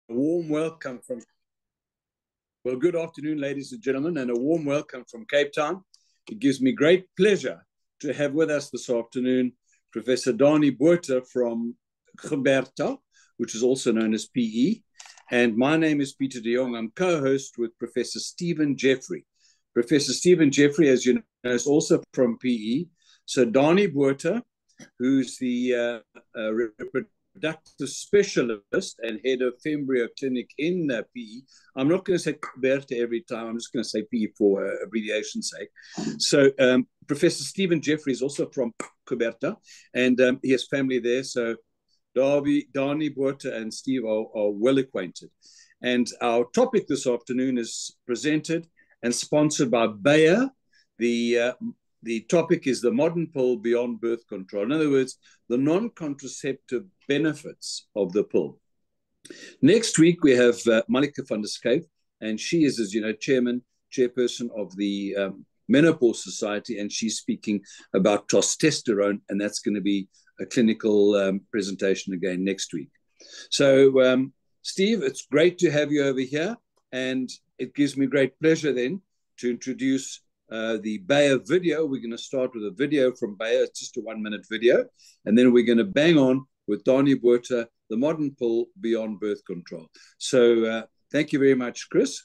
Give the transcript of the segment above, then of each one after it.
warm welcome from, well, good afternoon, ladies and gentlemen, and a warm welcome from Cape Town. It gives me great pleasure to have with us this afternoon Professor Danie Botha from Gqeberta, which is also known as PE. And my name is Peter de Jong. I'm co-host with Professor Stephen Jeffrey. Professor Stephen Jeffrey, as you know, is also from PE. So Danie Botha, who's the reproductive specialist and head of Fembryo Clinic in PE. I'm not going to say Gqeberta every time. I'm just going to say PE for abbreviation's sake. So Professor Stephen Jeffrey is also from Gqeberta, and he has family there. So Danie Botha and Steve are well acquainted. And our topic this afternoon is presented and sponsored by Bayer. The topic is the modern pill beyond birth control. In other words, the non-contraceptive benefits of the pill. Next week, we have Malika van der Schyff, and she is, as you know, chairperson of the Menopause Society, and she's speaking about testosterone, and that's going to be a clinical presentation again next week. So, Steve, it's great to have you over here, and it gives me great pleasure then to introduce the Bayer video. We're going to start with a video from Bayer. It's just a 1-minute video. And then we're going to bang on with Danie Botha, the modern pill beyond birth control. So thank you very much, Chris.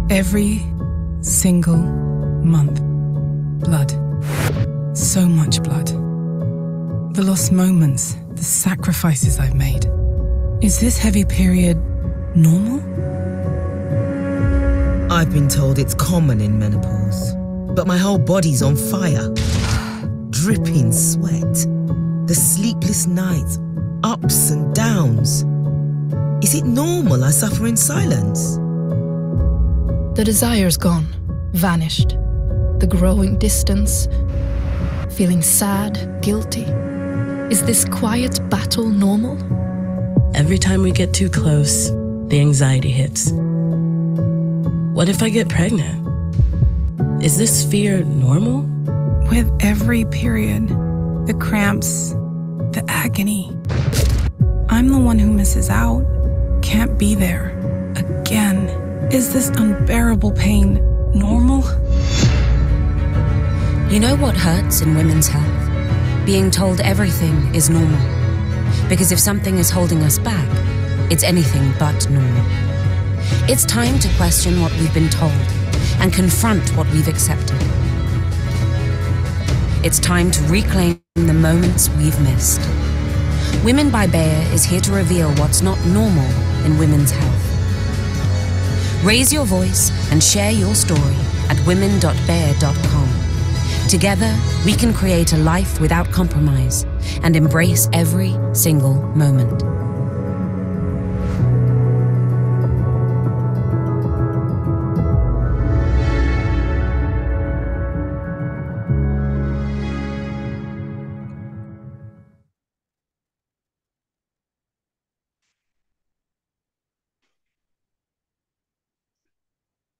Every single month, blood. So much blood. The lost moments, the sacrifices I've made. Is this heavy period normal? I've been told it's common in menopause, but my whole body's on fire. Dripping sweat. The sleepless nights, ups and downs. Is it normal I suffer in silence? The desire's gone, vanished. The growing distance, feeling sad, guilty. Is this quiet battle normal? Every time we get too close, the anxiety hits. What if I get pregnant? Is this fear normal? With every period, the cramps, the agony. I'm the one who misses out, can't be there again. Is this unbearable pain normal? You know what hurts in women's health? Being told everything is normal. Because if something is holding us back, it's anything but normal. It's time to question what we've been told and confront what we've accepted. It's time to reclaim the moments we've missed. Women by Bayer is here to reveal what's not normal in women's health. Raise your voice and share your story at women.bayer.com. Together, we can create a life without compromise and embrace every single moment.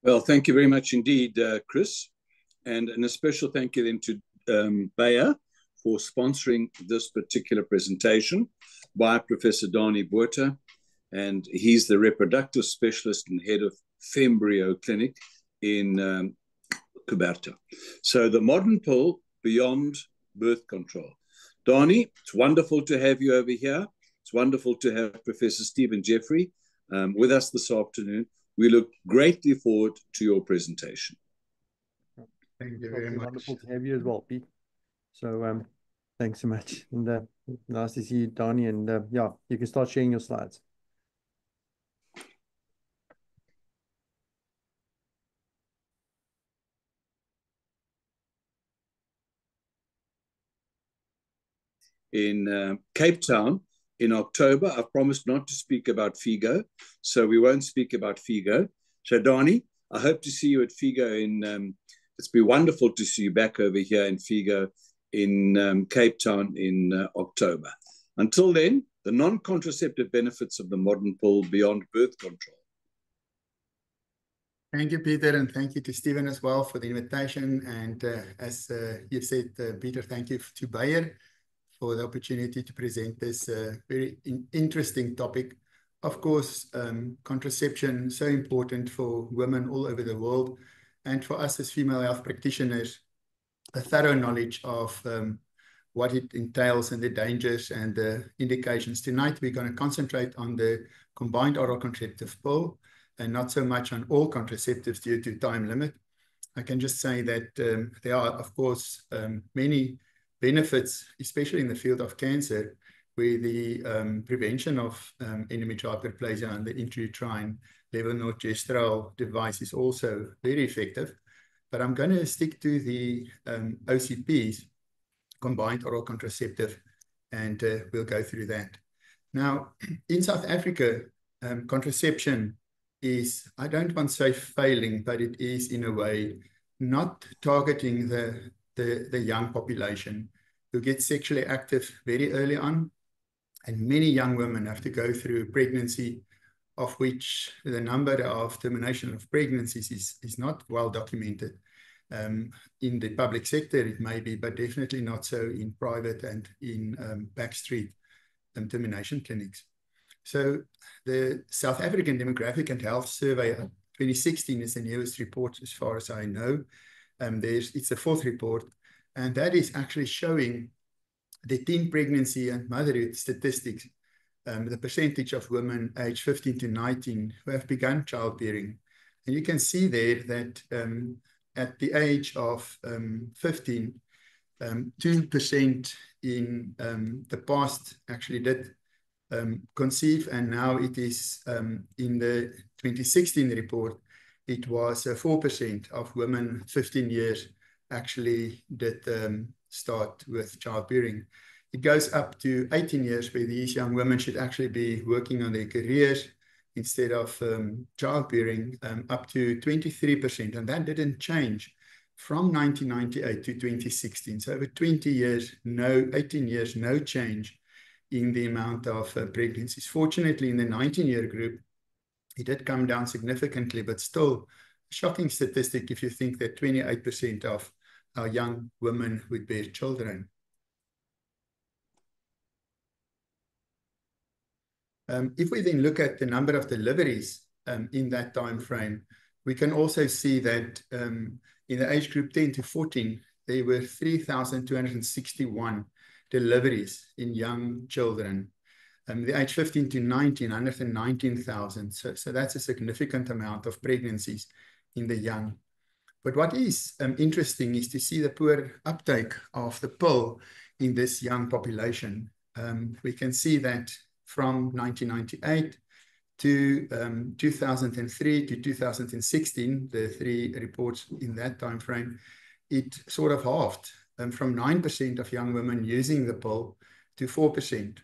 Well, thank you very much indeed, Chris. And a special thank you then to Bayer for sponsoring this particular presentation by Professor Danie Botha. And he's the reproductive specialist and head of Fembryo Clinic in Gqeberta. So the modern pill beyond birth control. Danie, it's wonderful to have you over here. It's wonderful to have Professor Stephen Jeffrey with us this afternoon. We look greatly forward to your presentation. Thank you very much. Wonderful to have you as well, Pete. So thanks so much. And nice to see you, Danie. And yeah, you can start sharing your slides. In Cape Town, in October, I've promised not to speak about FIGO, so we won't speak about FIGO. So, Danie, I hope to see you at FIGO it's been wonderful to see you back over here in FIGO in Cape Town in October. Until then, the non-contraceptive benefits of the modern pill beyond birth control. Thank you, Peter, and thank you to Stephen as well for the invitation. And as you've said, Peter, thank you to Bayer for the opportunity to present this very interesting topic. Of course, contraception is so important for women all over the world. And for us as female health practitioners, a thorough knowledge of what it entails and the dangers and the indications. Tonight, we're going to concentrate on the combined oral contraceptive pill and not so much on all contraceptives due to time limit. I can just say that there are, of course, many benefits, especially in the field of cancer, where the prevention of endometrial hyperplasia and the intrauterine levonorgestrel device is also very effective. But I'm going to stick to the OCPs, combined oral contraceptive, and we'll go through that. Now, in South Africa, contraception is, I don't want to say failing, but it is in a way not targeting the young population who get sexually active very early on. And many young women have to go through pregnancy, of which the number of termination of pregnancies is not well documented. In the public sector, it may be, but definitely not so in private and in backstreet termination clinics. So the South African Demographic and Health Survey 2016 is the newest report as far as I know. It's the fourth report, and that is actually showing the teen pregnancy and motherhood statistics, the percentage of women aged 15 to 19 who have begun childbearing. And you can see there that at the age of 15, 2% in the past actually did conceive, and now it is in the 2016 report, it was 4% of women 15 years actually did start with childbearing. It goes up to 18 years where these young women should actually be working on their careers instead of childbearing, up to 23%, and that didn't change from 1998 to 2016. So over 20 years, 18 years, no change in the amount of pregnancies. Fortunately, in the 19-year group, it did come down significantly, but still a shocking statistic if you think that 28% of our young women would bear children. If we then look at the number of deliveries in that time frame, we can also see that in the age group 10 to 14, there were 3,261 deliveries in young children. The age 15 to 19, 119,000. So that's a significant amount of pregnancies in the young. But what is interesting is to see the poor uptake of the pill in this young population. We can see that from 1998 to 2003 to 2016, the three reports in that time frame, it sort of halved from 9% of young women using the pill to 4%.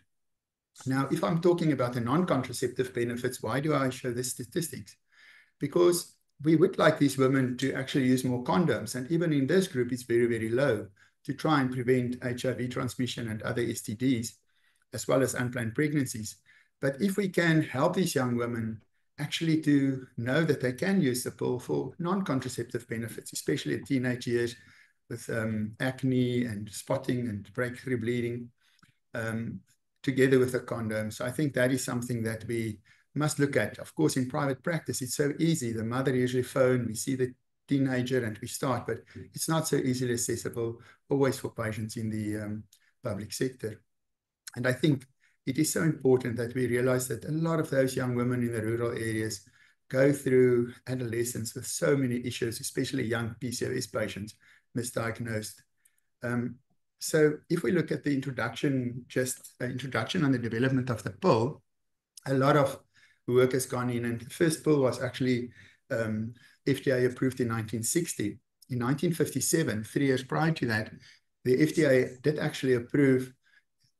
Now, if I'm talking about the non-contraceptive benefits, why do I show this statistics? Because we would like these women to actually use more condoms, and even in this group, it's very, very low, to try and prevent HIV transmission and other STDs, as well as unplanned pregnancies. But if we can help these young women actually to know that they can use the pill for non-contraceptive benefits, especially at teenage years with acne and spotting and breakthrough bleeding, together with the condoms, I think that is something that we must look at. Of course, in private practice, it's so easy. The mother usually phone, we see the teenager and we start, but it's not so easily accessible always for patients in the public sector. And I think it is so important that we realize that a lot of those young women in the rural areas go through adolescence with so many issues, especially young PCOS patients, misdiagnosed. So if we look at the introduction, just introduction on the development of the pill, a lot of work has gone in, and the first pill was actually FDA approved in 1960. In 1957, 3 years prior to that, the FDA did actually approve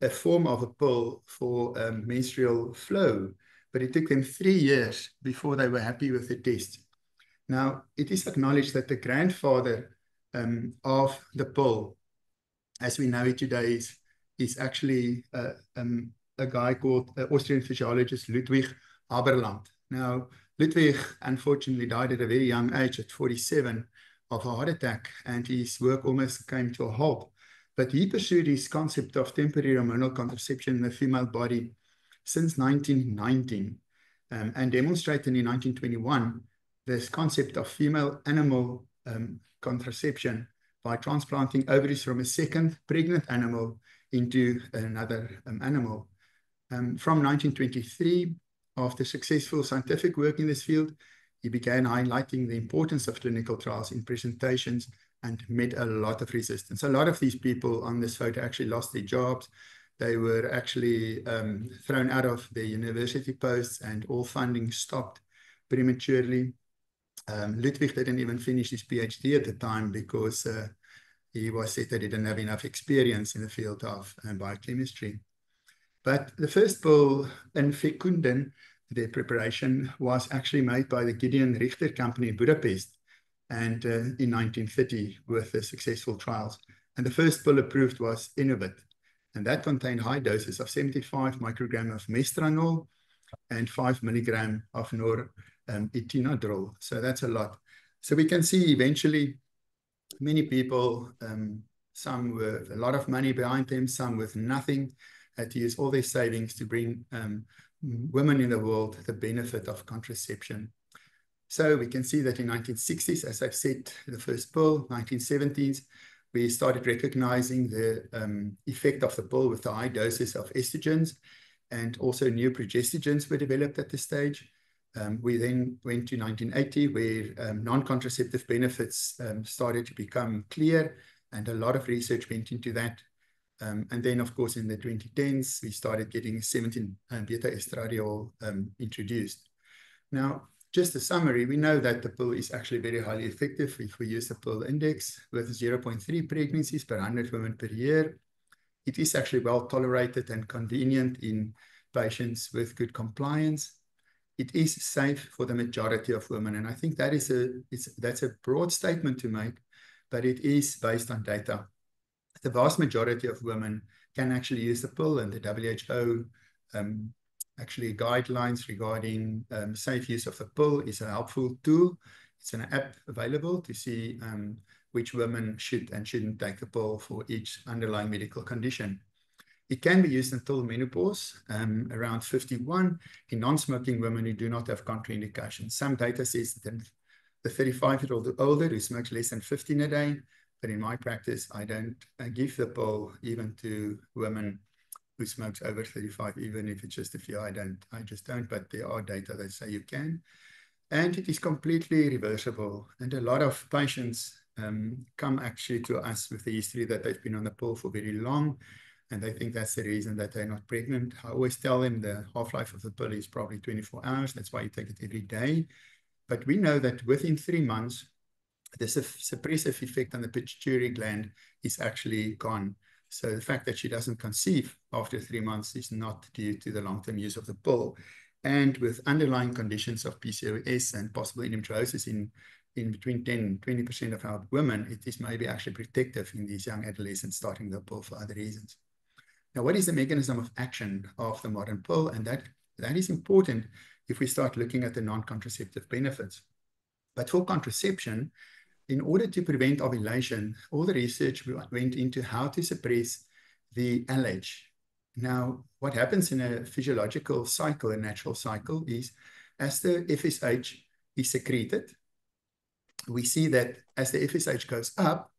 a form of a pill for menstrual flow, but it took them 3 years before they were happy with the test. Now, it is acknowledged that the grandfather of the pill, as we know it today, is actually a a guy called Austrian physiologist Ludwig Haberland. Now, Ludwig unfortunately died at a very young age, at 47, of a heart attack, and his work almost came to a halt. But he pursued his concept of temporary hormonal contraception in the female body since 1919, and demonstrated in 1921 this concept of female animal contraception by transplanting ovaries from a second pregnant animal into another animal. From 1923, after successful scientific work in this field, he began highlighting the importance of clinical trials in presentations and met a lot of resistance. A lot of these people on this photo actually lost their jobs. They were actually thrown out of their university posts, and all funding stopped prematurely. Ludwig didn't even finish his PhD at the time because he was said that he didn't have enough experience in the field of biochemistry. But the first pill, Infekunden, the preparation, was actually made by the Gideon Richter Company in Budapest, and in 1930 with the successful trials. And the first pill approved was Innovit, and that contained high doses of 75 microgram of mestranol and 5 milligram of norepinephrine. So that's a lot. So we can see eventually many people, some with a lot of money behind them, some with nothing, had to use all their savings to bring women in the world the benefit of contraception. So we can see that in 1960s, as I've said, the first pill, 1970s, we started recognizing the effect of the pill with the high doses of estrogens, and also new progestogens were developed at this stage. We then went to 1980, where non-contraceptive benefits started to become clear, and a lot of research went into that. And then, of course, in the 2010s, we started getting 17-beta estradiol introduced. Now, just a summary, we know that the pill is actually very highly effective if we use the pill index with 0.3 pregnancies per 100 women per year. It is actually well tolerated and convenient in patients with good compliance. It is safe for the majority of women, and I think that is that's a broad statement to make, but it is based on data. The vast majority of women can actually use the pill, and the WHO actually guidelines regarding safe use of the pill is a helpful tool. It's an app available to see which women should and shouldn't take the pill for each underlying medical condition. It can be used until menopause, around 51, in non-smoking women who do not have contraindications. Some data says that the 35-year-old or older who smokes less than 15 a day, but in my practice, I don't give the pill even to women who smokes over 35, even if it's just a few. I just don't, but there are data that say you can. And it is completely reversible. And a lot of patients come actually to us with the history that they've been on the pill for very long, and they think that's the reason that they're not pregnant. I always tell them the half-life of the pill is probably 24 hours. That's why you take it every day. But we know that within 3 months, the suppressive effect on the pituitary gland is actually gone. So the fact that she doesn't conceive after 3 months is not due to the long-term use of the pill. And with underlying conditions of PCOS and possible endometriosis in between 10 and 20% of our women, it is maybe actually protective in these young adolescents starting the pill for other reasons. Now, what is the mechanism of action of the modern pill? And that is important if we start looking at the non-contraceptive benefits. But for contraception, in order to prevent ovulation, all the research went into how to suppress the LH. Now, what happens in a physiological cycle, a natural cycle, is as the FSH is secreted, we see that as the FSH goes up,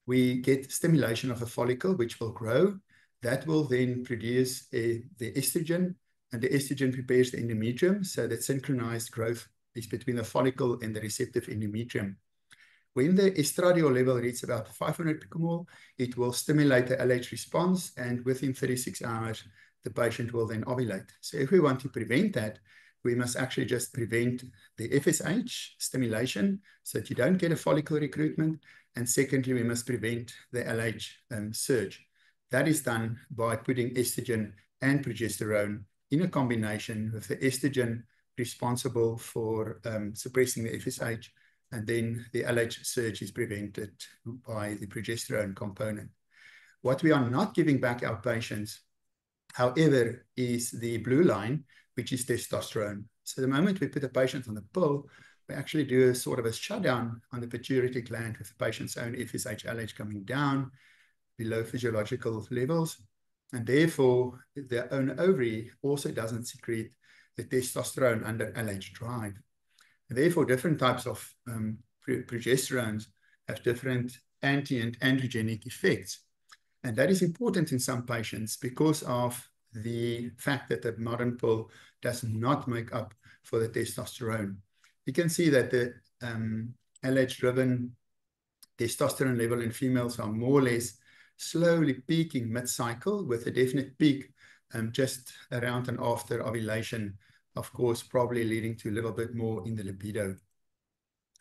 we get stimulation of a follicle, which will grow. That will then produce the estrogen, and the estrogen prepares the endometrium, so that synchronized growth is between the follicle and the receptive endometrium. When the estradiol level reaches about 500 picomole, it will stimulate the LH response, and within 36 hours, the patient will then ovulate. So if we want to prevent that, we must actually just prevent the FSH stimulation so that you don't get a follicle recruitment. And secondly, we must prevent the LH surge. That is done by putting estrogen and progesterone in a combination with the estrogen responsible for suppressing the FSH, and then the LH surge is prevented by the progesterone component. What we are not giving back our patients however, is the blue line, which is testosterone. So the moment we put a patient on the pill, we actually do a sort of a shutdown on the pituitary gland with the patient's own FSH, LH coming down below physiological levels. And therefore, their own ovary also doesn't secrete the testosterone under LH drive. And therefore, different types of progesterones have different anti and androgenic effects. And that is important in some patients because of the fact that the modern pill does not make up for the testosterone. You can see that the LH-driven testosterone level in females are more or less slowly peaking mid-cycle with a definite peak just around and after ovulation, of course, probably leading to a little bit more in the libido.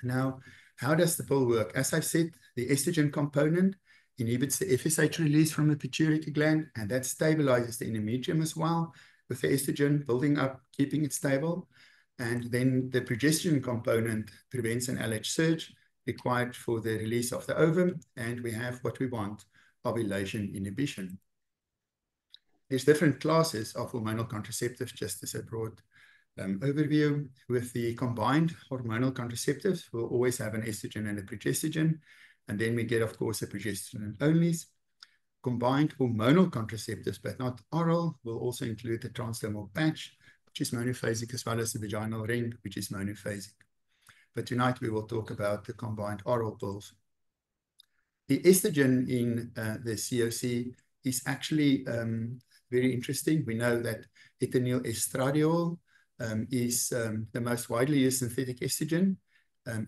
Now, how does the pill work? As I've said, the estrogen component inhibits the FSH release from the pituitary gland, and that stabilizes the endometrium as well, with the estrogen building up, keeping it stable. And then the progesterone component prevents an LH surge required for the release of the ovum, and we have what we want, ovulation inhibition. There's different classes of hormonal contraceptives, just as a broad overview. With the combined hormonal contraceptives, we'll always have an estrogen and a progestogen, and then we get, of course, a progesterone onlys. Combined hormonal contraceptives, but not oral, will also include the transdermal patch, which is monophasic, as well as the vaginal ring, which is monophasic. But tonight we will talk about the combined oral pills. The estrogen in the COC is actually very interesting. We know that ethinyl estradiol is the most widely used synthetic estrogen.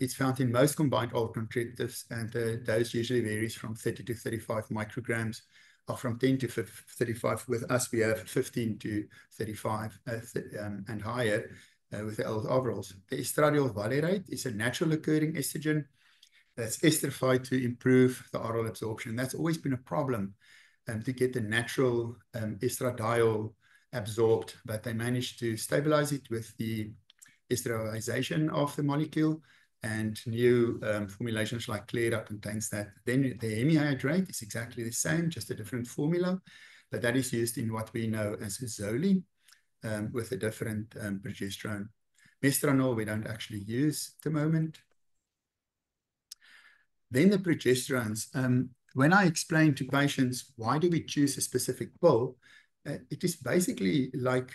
It's found in most combined oral contraceptives, and the dose usually varies from 30 to 35 micrograms, or from 10 to 35. With us, we have 15 to 35 and higher with the old orals. The estradiol valerate is a natural occurring estrogen that's esterified to improve the oral absorption. That's always been a problem to get the natural estradiol absorbed, but they managed to stabilize it with the esterilization of the molecule, and new formulations like Clear contains that. Then the hemihydrate is exactly the same, just a different formula, but that is used in what we know as Zoli with a different progesterone. Mestranol we don't actually use at the moment. Then the progesterones. When I explain to patients why do we choose a specific pill, it is basically like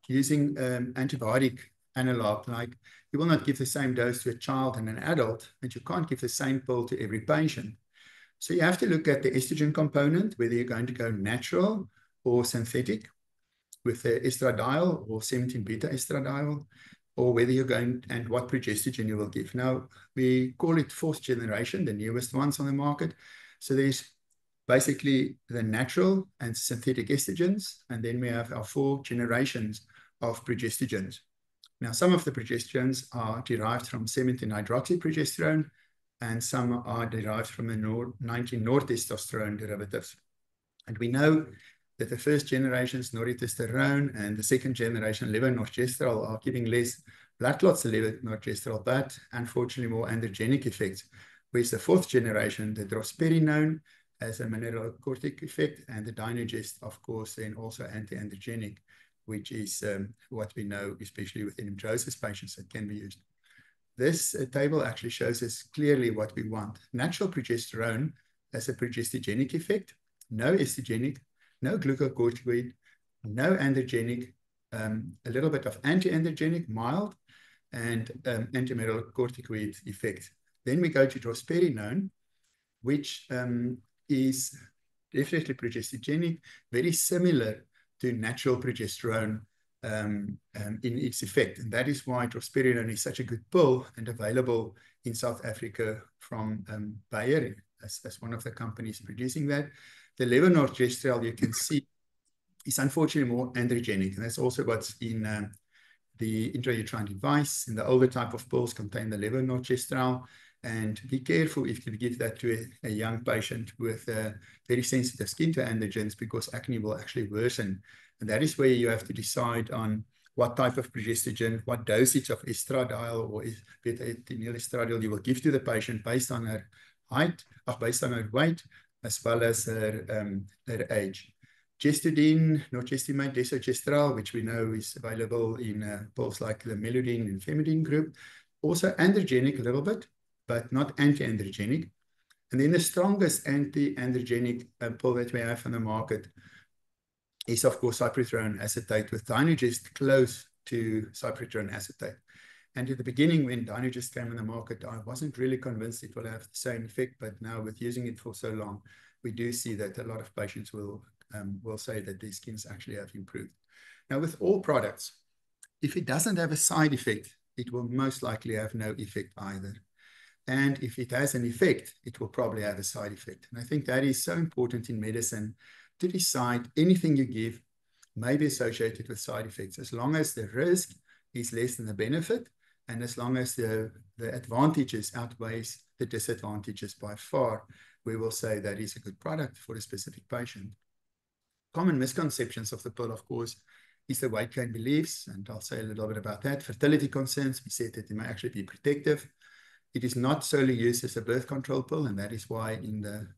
using antibiotic analog. Like, you will not give the same dose to a child and an adult, and you can't give the same pill to every patient. So you have to look at the estrogen component, whether you're going to go natural or synthetic with the estradiol or 17-beta estradiol, or whether you're going, and what progestogen you will give. Now, we call it fourth generation, the newest ones on the market. So there's basically the natural and synthetic estrogens, and then we have our 4 generations of progestogens. Now, some of the progesterones are derived from 17-hydroxyprogesterone, and some are derived from the 19-nortestosterone derivatives. And we know that the first generation's noritestosterone and the second generation levonorgestrel are giving less blood clots than levonorgestrel, but unfortunately more androgenic effects. Whereas the fourth generation, the drospirenone, has a mineralocortic effect, and the Dynagest, of course, then also anti-androgenic, which is what we know, especially with endometriosis patients, that can be used. This table actually shows us clearly what we want. Natural progesterone has a progestogenic effect, no estrogenic, no glucocorticoid, no androgenic, a little bit of anti-androgenic, mild, and anti-mineralocorticoid effect. Then we go to drospirenone, which is definitely progestogenic, very similar to natural progesterone in its effect. And that is why drospirenone is such a good pill and available in South Africa from Bayer as one of the companies producing that. The levonorgestrel, you can see, is unfortunately more androgenic. And that's also what's in the intrauterine device. In the older type of pills contain the levonorgestrel. And be careful if you give that to a young patient with very sensitive skin to androgens, because acne will actually worsen. And that is where you have to decide on what type of progestogen, what dosage of estradiol or ethinyl estradiol you will give to the patient based on her height, or based on her weight, as well as her age. Gestudine, norgestimate, desogestrel, which we know is available in pills like the Melodine and Femidine group. Also androgenic a little bit, but not anti-androgenic. And then the strongest anti-androgenic pill that we have on the market is, of course, cyperthrone acetate, with Dynagest close to cyperthrone acetate. And at the beginning, when Dynagest came on the market, I wasn't really convinced it will have the same effect, but now with using it for so long, we do see that a lot of patients will say that their skins actually have improved. Now, with all products, if it doesn't have a side effect, it will most likely have no effect either. And if it has an effect, it will probably have a side effect. And I think that is so important in medicine, to decide anything you give may be associated with side effects, as long as the risk is less than the benefit, and as long as the advantages outweighs the disadvantages by far, we will say that is a good product for a specific patient. Common misconceptions of the pill, of course, is the weight gain beliefs, and I'll say a little bit about that. Fertility concerns, we said that it may actually be protective. It is not solely used as a birth control pill, and that is why in the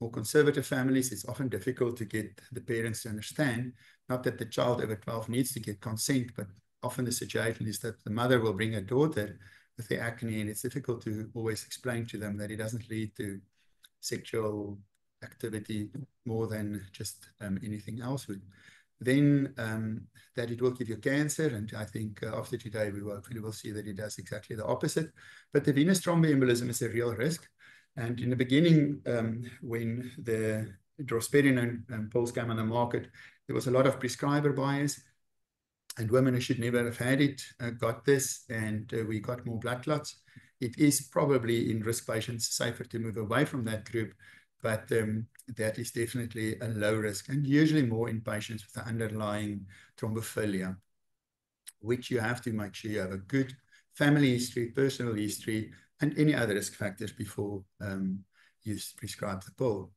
more conservative families, it's often difficult to get the parents to understand, not that the child over 12 needs to get consent, but often the situation is that the mother will bring a daughter with the acne, and it's difficult to always explain to them that it doesn't lead to sexual activity more than just anything else would. Then that it will give you cancer, and I think after today we will see that it does exactly the opposite. But the venous thromboembolism is a real risk, and in the beginning, when the drospirenone pills came on the market, there was a lot of prescriber bias, and women who should never have had it got this, and we got more blood clots. It is probably in risk patients safer to move away from that group, but that is definitely a low risk, and usually more in patients with the underlying thrombophilia, which you have to make sure you have a good family history, personal history, and any other risk factors before you prescribe the pill.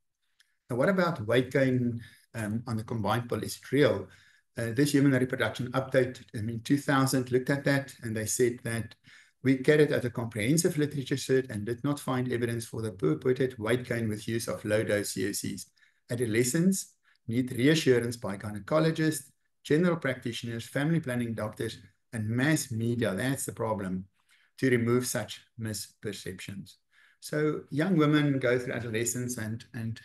Now, what about weight gain on the combined pill? Is it real? This Human Reproduction Update in 2000 looked at that, and they said that we carried out a comprehensive literature search and did not find evidence for the purported weight gain with use of low-dose COCs. Adolescents need reassurance by gynecologists, general practitioners, family planning doctors, and mass media, that's the problem, to remove such misperceptions. So young women go through adolescence, and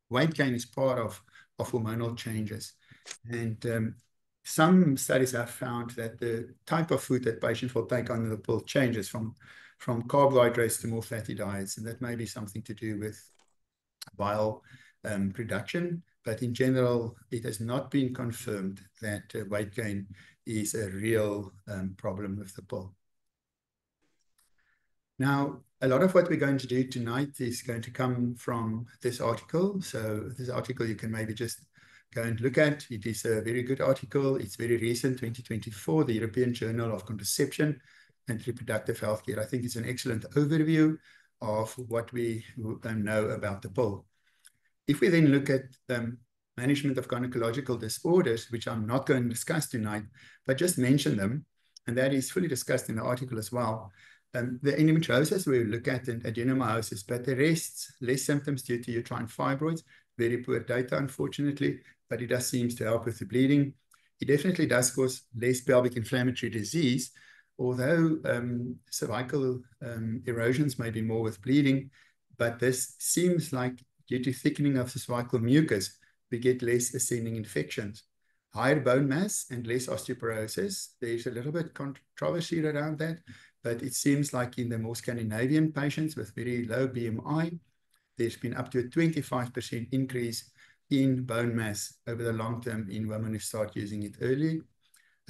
weight gain is part of hormonal changes. And some studies have found that the type of food that patients will take under the pill changes from carbohydrates to more fatty diets, and that may be something to do with bile production. But in general, it has not been confirmed that weight gain is a real problem with the pill. Now, a lot of what we're going to do tonight is going to come from this article. So this article you can maybe just go and look at. It is a very good article. It's very recent, 2024, the European Journal of Contraception and Reproductive Healthcare. I think it's an excellent overview of what we know about the pill. If we then look at management of gynecological disorders, which I'm not going to discuss tonight, but just mention them, and that is fully discussed in the article as well. The endometriosis we look at, and adenomyosis, but the rest, less symptoms due to uterine fibroids, very poor data, unfortunately, but it does seem to help with the bleeding. It definitely does cause less pelvic inflammatory disease, although cervical erosions may be more with bleeding, but this seems like due to thickening of the cervical mucus, we get less ascending infections. Higher bone mass and less osteoporosis. There's a little bit controversy around that, but it seems like in the more Scandinavian patients with very low BMI, there's been up to a 25% increase in bone mass over the long term in women who start using it early.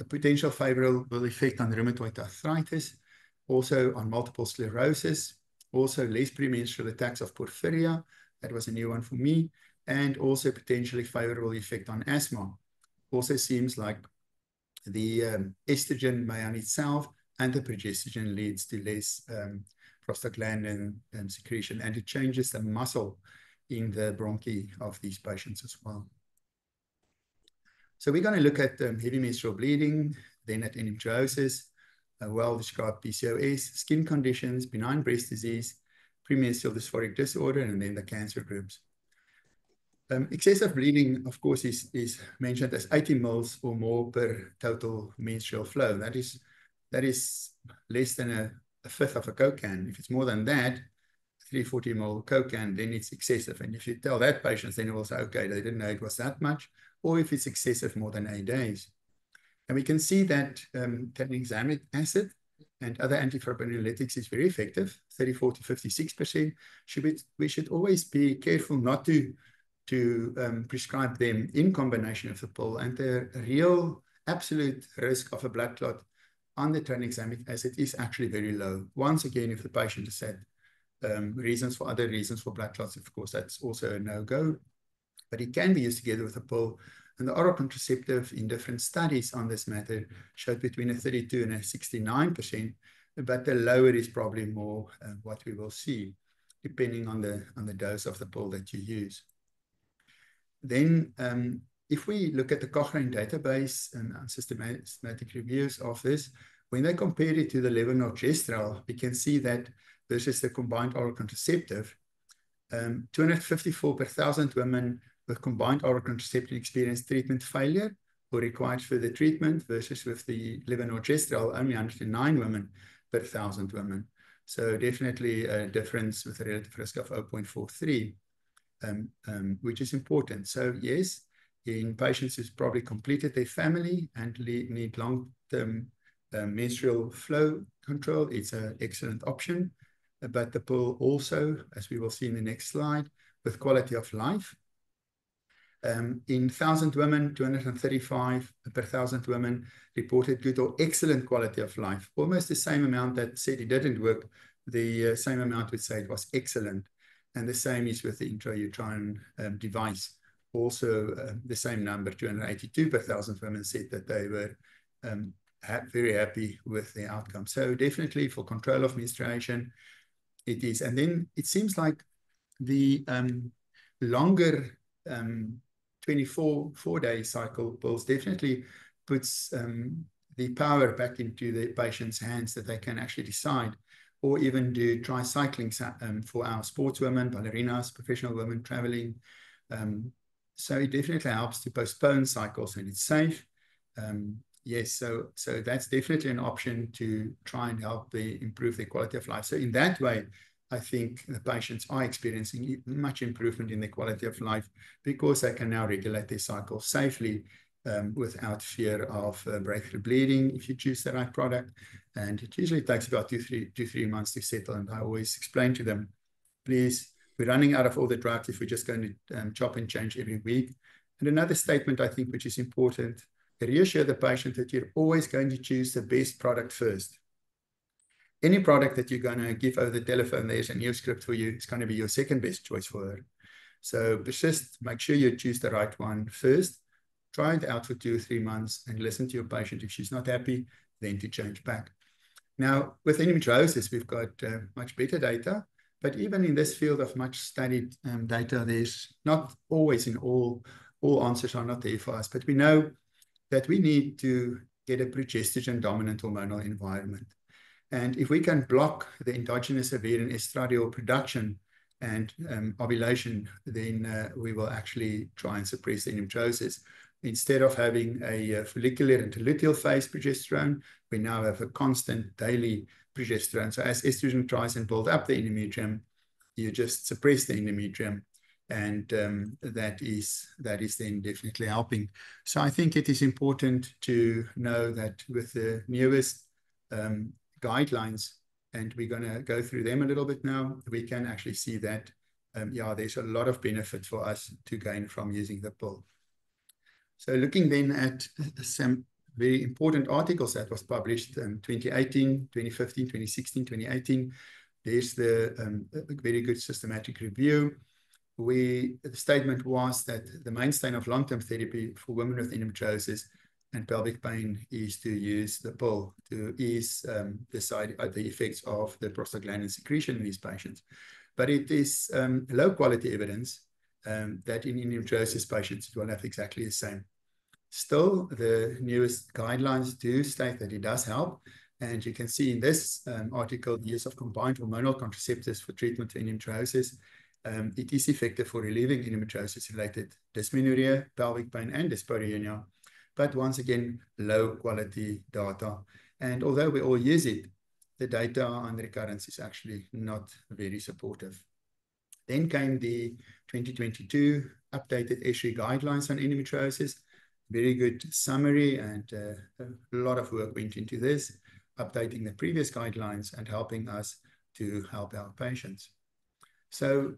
A potential favorable effect on rheumatoid arthritis, also on multiple sclerosis, also less premenstrual attacks of porphyria. That was a new one for me. And also potentially favorable effect on asthma. Also seems like the estrogen may on itself and the progestogen leads to less prostaglandin secretion, and it changes the muscle in the bronchi of these patients as well. So we're going to look at heavy menstrual bleeding, then at endometriosis, well-described PCOS, skin conditions, benign breast disease, premenstrual dysphoric disorder, and then the cancer groups. Excessive bleeding, of course, is mentioned as 80 mils or more per total menstrual flow. That is less than a fifth of a Coke can. If it's more than that, 340 ml Coke can, then it's excessive. And if you tell that patient, then it will say, okay, they didn't know it was that much, or if it's excessive more than 8 days. And we can see that tranexamic acid and other antifibrinolytics is very effective, 34 to 56%. We should always be careful not to prescribe them in combination with the pill, and the real absolute risk of a blood clot on the tranexamic acid is actually very low. Once again, if the patient has had other reasons for blood clots, of course, that's also a no-go, but it can be used together with a pill. And the oral contraceptive in different studies on this matter showed between a 32 and a 69%, but the lower is probably more what we will see, depending on the dose of the pill that you use. Then, if we look at the Cochrane database and systematic reviews of this, when they compare it to the levonorgestrel, we can see that versus the combined oral contraceptive, 254 per 1,000 women with combined oral contraceptive experienced treatment failure or required further treatment, versus with the levonorgestrel, only 109 women per 1,000 women. So definitely a difference with a relative risk of 0.43. Which is important. So yes, in patients who's probably completed their family and need long-term menstrual flow control, it's an excellent option. But the pill also, as we will see in the next slide, with quality of life. In 1,000 women, 235 per 1,000 women reported good or excellent quality of life. Almost the same amount that said it didn't work, the same amount would say it was excellent. And the same is with the intrauterine device. Also, the same number, 282 per 1,000 women said that they were very happy with the outcome. So definitely for control of menstruation, it is. And then it seems like the longer 24-day cycle pills definitely puts the power back into the patient's hands, that they can actually decide, or even do tricycling for our sportswomen, ballerinas, professional women traveling. So it definitely helps to postpone cycles, and it's safe. Yes, so that's definitely an option to try and help improve their quality of life. So in that way, I think the patients are experiencing much improvement in their quality of life, because they can now regulate their cycle safely without fear of breakthrough bleeding if you choose the right product. And it usually takes about two, three months to settle. And I always explain to them, please, we're running out of all the drugs if we're just going to chop and change every week. And another statement I think which is important, reassure the patient that you're always going to choose the best product first. Any product that you're going to give over the telephone, there's a new script for you, it's going to be your second best choice for her. So persist, make sure you choose the right one first. Try it out for 2 or 3 months and listen to your patient. If she's not happy, then to change back. Now, with endometriosis, we've got much better data, but even in this field of much studied data, there's not always in all answers are not there for us, but we know that we need to get a progestogen dominant hormonal environment. And if we can block the endogenous ovarian estradiol production and ovulation, then we will actually try and suppress the endometriosis. Instead of having a follicular and luteal phase progesterone, we now have a constant daily progesterone. So as estrogen tries and build up the endometrium, you just suppress the endometrium, and that is then definitely helping. So I think it is important to know that with the newest guidelines, and we're going to go through them a little bit now, we can actually see that, yeah, there's a lot of benefit for us to gain from using the pill. So looking then at some very important articles that was published in 2018, 2015, 2016, 2018, there's the very good systematic review. The statement was that the mainstay of long-term therapy for women with endometriosis and pelvic pain is to use the pill to ease the effects of the prostaglandin secretion in these patients. But it is low quality evidence that in endometriosis patients it will have exactly the same. Still, the newest guidelines do state that it does help. And you can see in this article the use of combined hormonal contraceptives for treatment of endometriosis it is effective for relieving endometriosis-related dysmenorrhea, pelvic pain, and dyspareunia. But once again, low quality data. And although we all use it, the data on recurrence is actually not very supportive. Then came the 2022 updated ESHRE guidelines on endometriosis. Very good summary, and a lot of work went into this, updating the previous guidelines and helping us to help our patients. So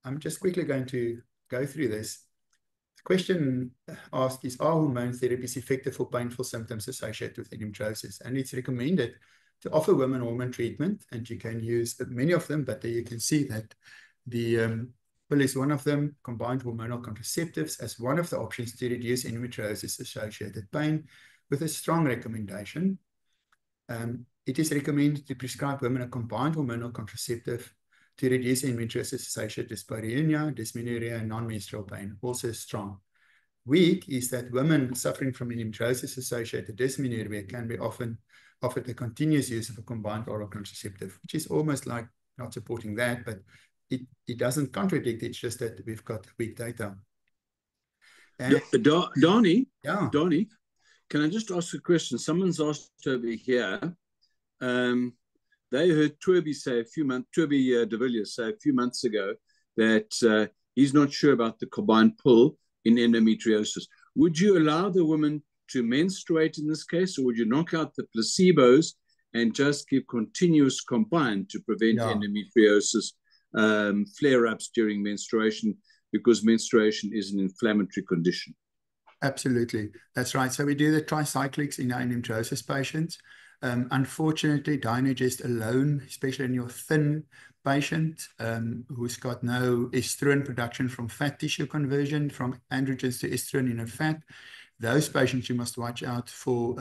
I'm just quickly going to go through this. The question asked is, are hormone therapies effective for painful symptoms associated with endometriosis? And it's recommended to offer women hormone treatment, and you can use many of them, but there you can see that the pill is one of them, combined hormonal contraceptives as one of the options to reduce endometriosis-associated pain, with a strong recommendation. It is recommended to prescribe women a combined hormonal contraceptive to reduce endometriosis-associated dyspareunia, dysmenorrhea, and non-menstrual pain, also strong. Weak is that women suffering from endometriosis-associated dysmenorrhea can be often offered the continuous use of a combined oral contraceptive, which is almost like not supporting that, but it doesn't contradict, it's just that we've got weak data. And Donnie, yeah. Donnie, can I just ask a question? Someone's asked over here, they heard Turby de Villiers say a few months ago that he's not sure about the combined pill in endometriosis. Would you allow the woman to menstruate in this case, or would you knock out the placebos and just give continuous combined to prevent endometriosis flare-ups during menstruation, because menstruation is an inflammatory condition? Absolutely, that's right. So we do the tricyclics in our endometriosis patients. Unfortunately, Dynagest alone, especially in your thin patient who's got no estrogen production from fat tissue conversion, from androgens to estrogen in a fat, those patients you must watch out for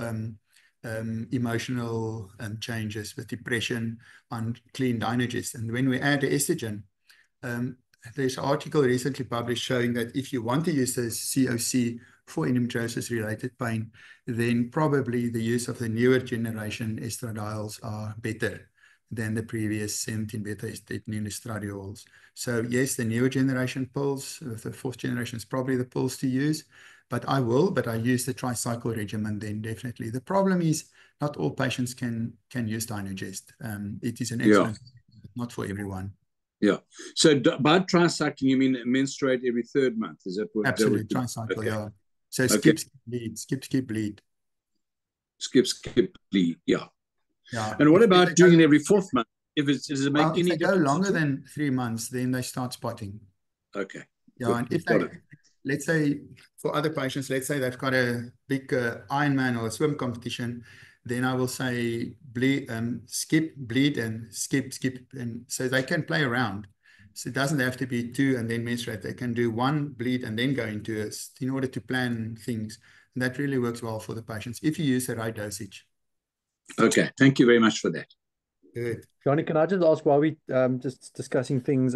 emotional changes with depression on clean Dynagest. And when we add the estrogen, there's an article recently published showing that if you want to use this COC for endometriosis-related pain, then probably the use of the newer generation estradiols are better than the previous 17-beta-estetine estradiols. So yes, the newer generation pills, the fourth generation is probably the pills to use, but I use the tricycle regimen then definitely. The problem is not all patients can use Dynagest. It is an excellent, not for everyone. Yeah. So by tricycling, you mean menstruate every third month? Is that what? Absolutely, tricycle, okay. Yeah. So skip, bleed, skip, bleed. Skip, bleed, yeah. Yeah. And what about doing it every fourth month? Does it make any difference? If they go longer than 3 months, then they start spotting. Okay. Yeah, good. And if they, let's say for other patients, let's say they've got a big Ironman or a swim competition, then I will say bleed, skip, bleed, and skip, and so they can play around. So it doesn't have to be 2 and then menstruate. They can do 1 bleed and then go into it in order to plan things. And that really works well for the patients if you use the right dosage. Okay, thank you very much for that. Good. Johnny, can I just ask, while we just discussing things,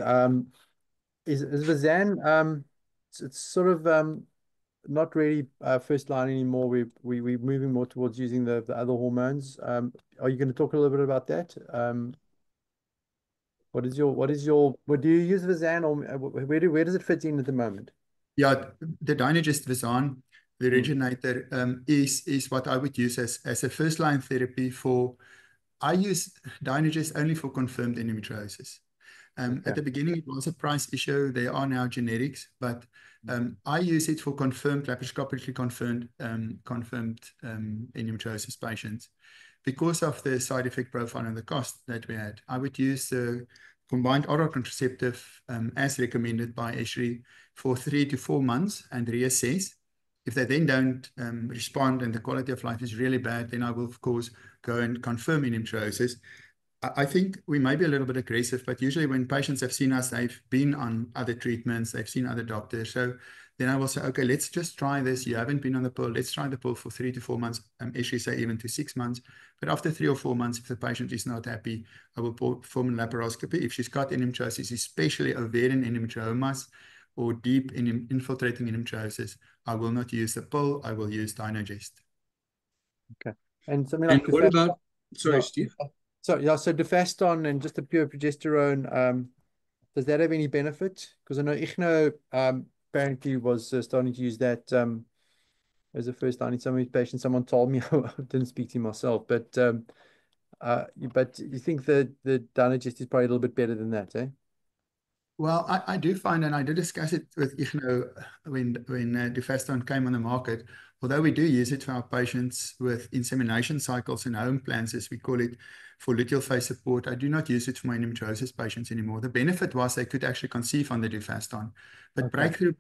is Vazan, it's sort of not really first line anymore. We're moving more towards using the other hormones. Are you going to talk a little bit about that? What do you use Vazan, or where does it fit in at the moment? Yeah, the Dynagest Vazan, the originator, is what I would use as a first line therapy for. I use Dynagest only for confirmed endometriosis. At the beginning, it was a price issue. There are now generics, but I use it for confirmed, laparoscopically confirmed endometriosis patients. Because of the side effect profile and the cost that we had, I would use the combined oral contraceptive as recommended by ESHRE for 3 to 4 months and reassess. If they then don't respond and the quality of life is really bad, then I will, of course, go and confirm endometriosis. I think we may be a little bit aggressive, but usually when patients have seen us, they've been on other treatments, they've seen other doctors. So then I will say, okay, let's just try this. You haven't been on the pill. Let's try the pill for 3 to 4 months. Actually say even to 6 months. But after 3 or 4 months, if the patient is not happy, I will perform a laparoscopy. If she's got endometriosis, especially ovarian endometriomas or deep infiltrating endometriosis, I will not use the pill. I will use Dynagest. Okay. And something like what about, sorry, Steve. So yeah, so Dufaston and just a pure progesterone Does that have any benefit? Because I know Ichno apparently was starting to use that as a first line in some of his patients. Someone told me, I didn't speak to him myself, but you think that the Dynagest is probably a little bit better than that, eh? Well, I do find, and I did discuss it with Ichno when Dufaston came on the market, although we do use it for our patients with insemination cycles and home plans, as we call it, for luteal phase support. I do not use it for my endometriosis patients anymore. The benefit was they could actually conceive on the Dufaston, but breakthrough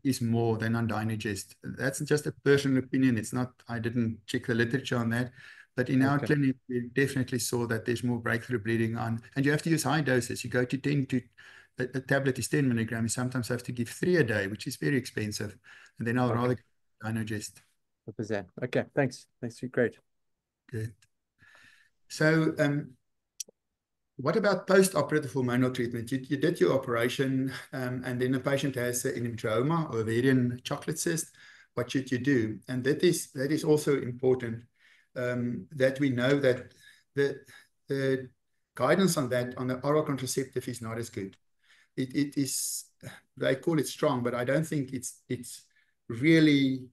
is more than on Dynagest. That's just a personal opinion. It's not, I didn't check the literature on that. But in our clinic, we definitely saw that there's more breakthrough bleeding on, and you have to use high doses. You go to 10 to, a tablet is 10 milligrams. You sometimes have to give 3 a day, which is very expensive. And then I'll rather Dynagest. Okay, thanks. Thanks, great. Good. So, what about post-operative hormonal treatment? You did your operation, and then the patient has an endometrioma or ovarian chocolate cyst. What should you do? And that is also important. That we know that the guidance on that, on the oral contraceptive, is not as good. It is, they call it strong, but I don't think it's really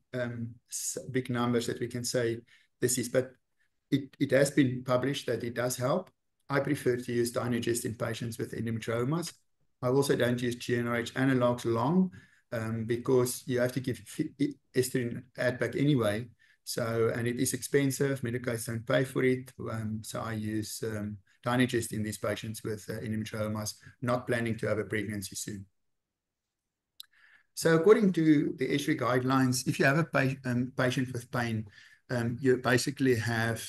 big numbers that we can say this is, but it has been published that it does help. I prefer to use Dynagest in patients with endometriomas. I also don't use GnRH analogs long, because you have to give estrogen add-back anyway. So, and it is expensive. Medicaid don't pay for it. So I use Dynagest in these patients with endometriomas, not planning to have a pregnancy soon. So according to the ESHRE guidelines, if you have a patient with pain, you basically have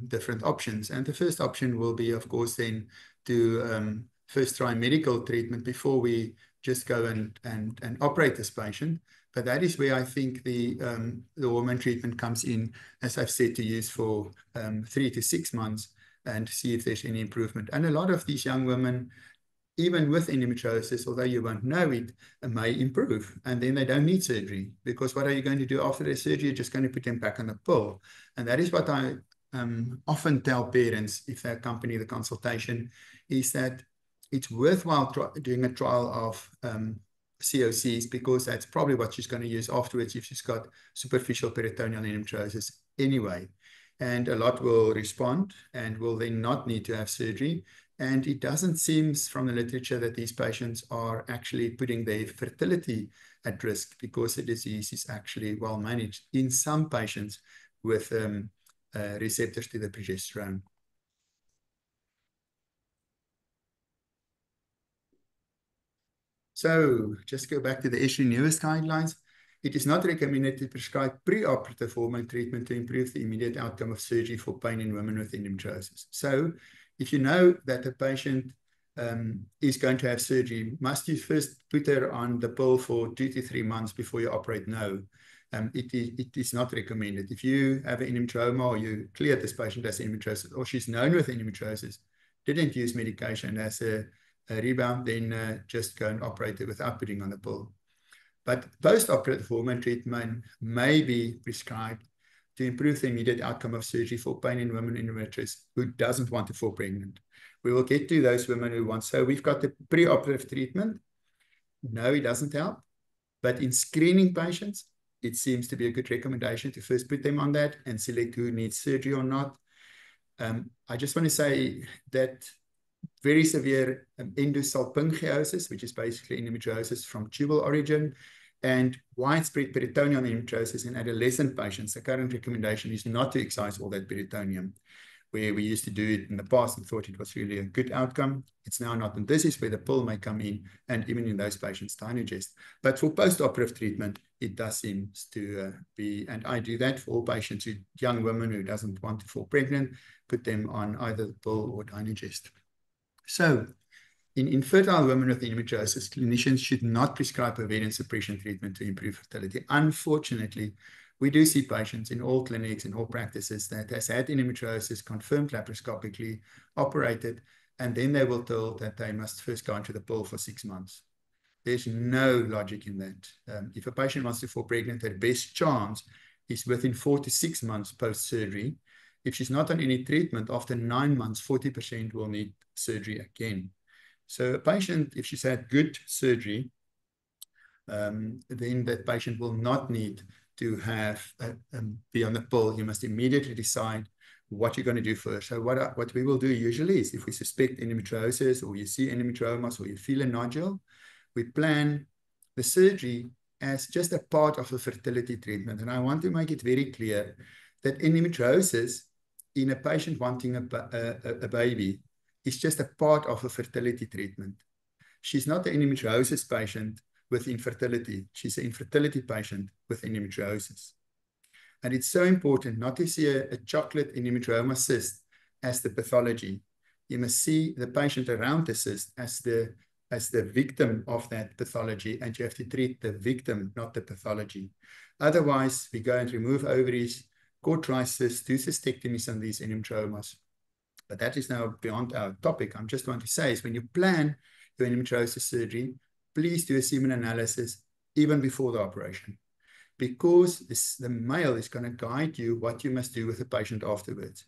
different options. And the first option will be, of course, then to first try medical treatment before we just go and operate this patient. But that is where I think the hormone treatment comes in, as I've said, to use for 3 to 6 months and see if there's any improvement. And a lot of these young women, even with endometriosis, although you won't know it, may improve. And then they don't need surgery, because what are you going to do after their surgery? You're just going to put them back on the pill. And that is what I often tell parents, if they accompany the consultation, is that it's worthwhile doing a trial of COCs, because that's probably what she's going to use afterwards if she's got superficial peritoneal endometriosis anyway. And a lot will respond and will then not need to have surgery. And it doesn't seem from the literature that these patients are actually putting their fertility at risk, because the disease is actually well managed in some patients with receptors to the progesterone. So just go back to the ESHRE newest guidelines. It is not recommended to prescribe preoperative hormone treatment to improve the immediate outcome of surgery for pain in women with endometriosis. So if you know that the patient is going to have surgery, must you first put her on the pill for 2 to 3 months before you operate? No, it is not recommended. If you have an endometrioma, or you clear this patient as endometriosis, or she's known with endometriosis, didn't use medication as a rebound, then just go and operate it without putting on the pill. But post-operative hormone treatment may be prescribed to improve the immediate outcome of surgery for pain in women endometriosis who doesn't want to fall pregnant. We will get to those women who want. So we've got the preoperative treatment. No, it doesn't help. But in screening patients, it seems to be a good recommendation to first put them on that and select who needs surgery or not. I just want to say that very severe endosalpingiosis, which is basically endometriosis from tubal origin, and widespread peritoneal endometriosis in adolescent patients, the current recommendation is not to excise all that peritoneum, where we used to do it in the past and thought it was really a good outcome. It's now not, and this is where the pill may come in, and even in those patients, Dynagest. But for post-operative treatment, it does seem to be, and I do that for all patients, young women who doesn't want to fall pregnant, put them on either the pill or Dynagest. So, in infertile women with endometriosis, clinicians should not prescribe ovarian suppression treatment to improve fertility. Unfortunately, we do see patients in all clinics and all practices that has had endometriosis confirmed laparoscopically, operated, and then they will tell that they must first go into the pill for 6 months. There's no logic in that. If a patient wants to fall pregnant, their best chance is within 4 to 6 months post-surgery. If she's not on any treatment, after 9 months, 40% will need surgery again. So a patient, if she's had good surgery, then that patient will not need to have be on the pill. You must immediately decide what you're going to do first. So what we will do usually is if we suspect endometriosis or you see endometriomas or you feel a nodule, we plan the surgery as just a part of the fertility treatment. And I want to make it very clear that endometriosis in a patient wanting a baby is just a part of a fertility treatment. She's not an endometriosis patient with infertility. She's an infertility patient with endometriosis. And it's so important not to see a chocolate endometrioma cyst as the pathology. You must see the patient around the cyst as the victim of that pathology, and you have to treat the victim, not the pathology. Otherwise, we go and remove ovaries, cauterize cysts, do cystectomies on these endometriomas. But that is now beyond our topic. I'm just want to say is when you plan your endometriosis surgery, please do a semen analysis even before the operation, because the male is going to guide you what you must do with the patient afterwards.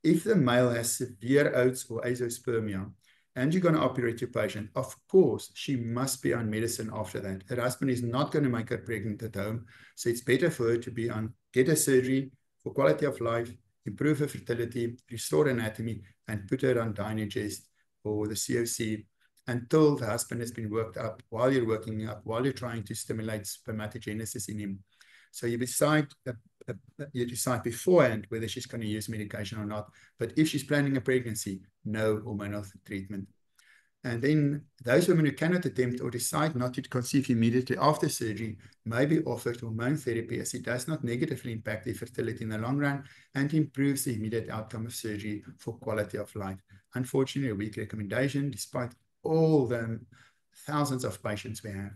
If the male has severe oats or azoospermia, and you're going to operate your patient, of course, she must be on medicine after that. Her husband is not going to make her pregnant at home. So it's better for her to be on, get a surgery for quality of life, improve her fertility, restore anatomy, and put her on Dynagest or the COC until the husband has been worked up, while you're working up, while you're trying to stimulate spermatogenesis in him. So you decide beforehand whether she's going to use medication or not. But if she's planning a pregnancy, no hormonal treatment. And then those women who cannot attempt or decide not to conceive immediately after surgery may be offered hormone therapy, as it does not negatively impact their fertility in the long run and improves the immediate outcome of surgery for quality of life. Unfortunately, a weak recommendation, despite all the thousands of patients we have.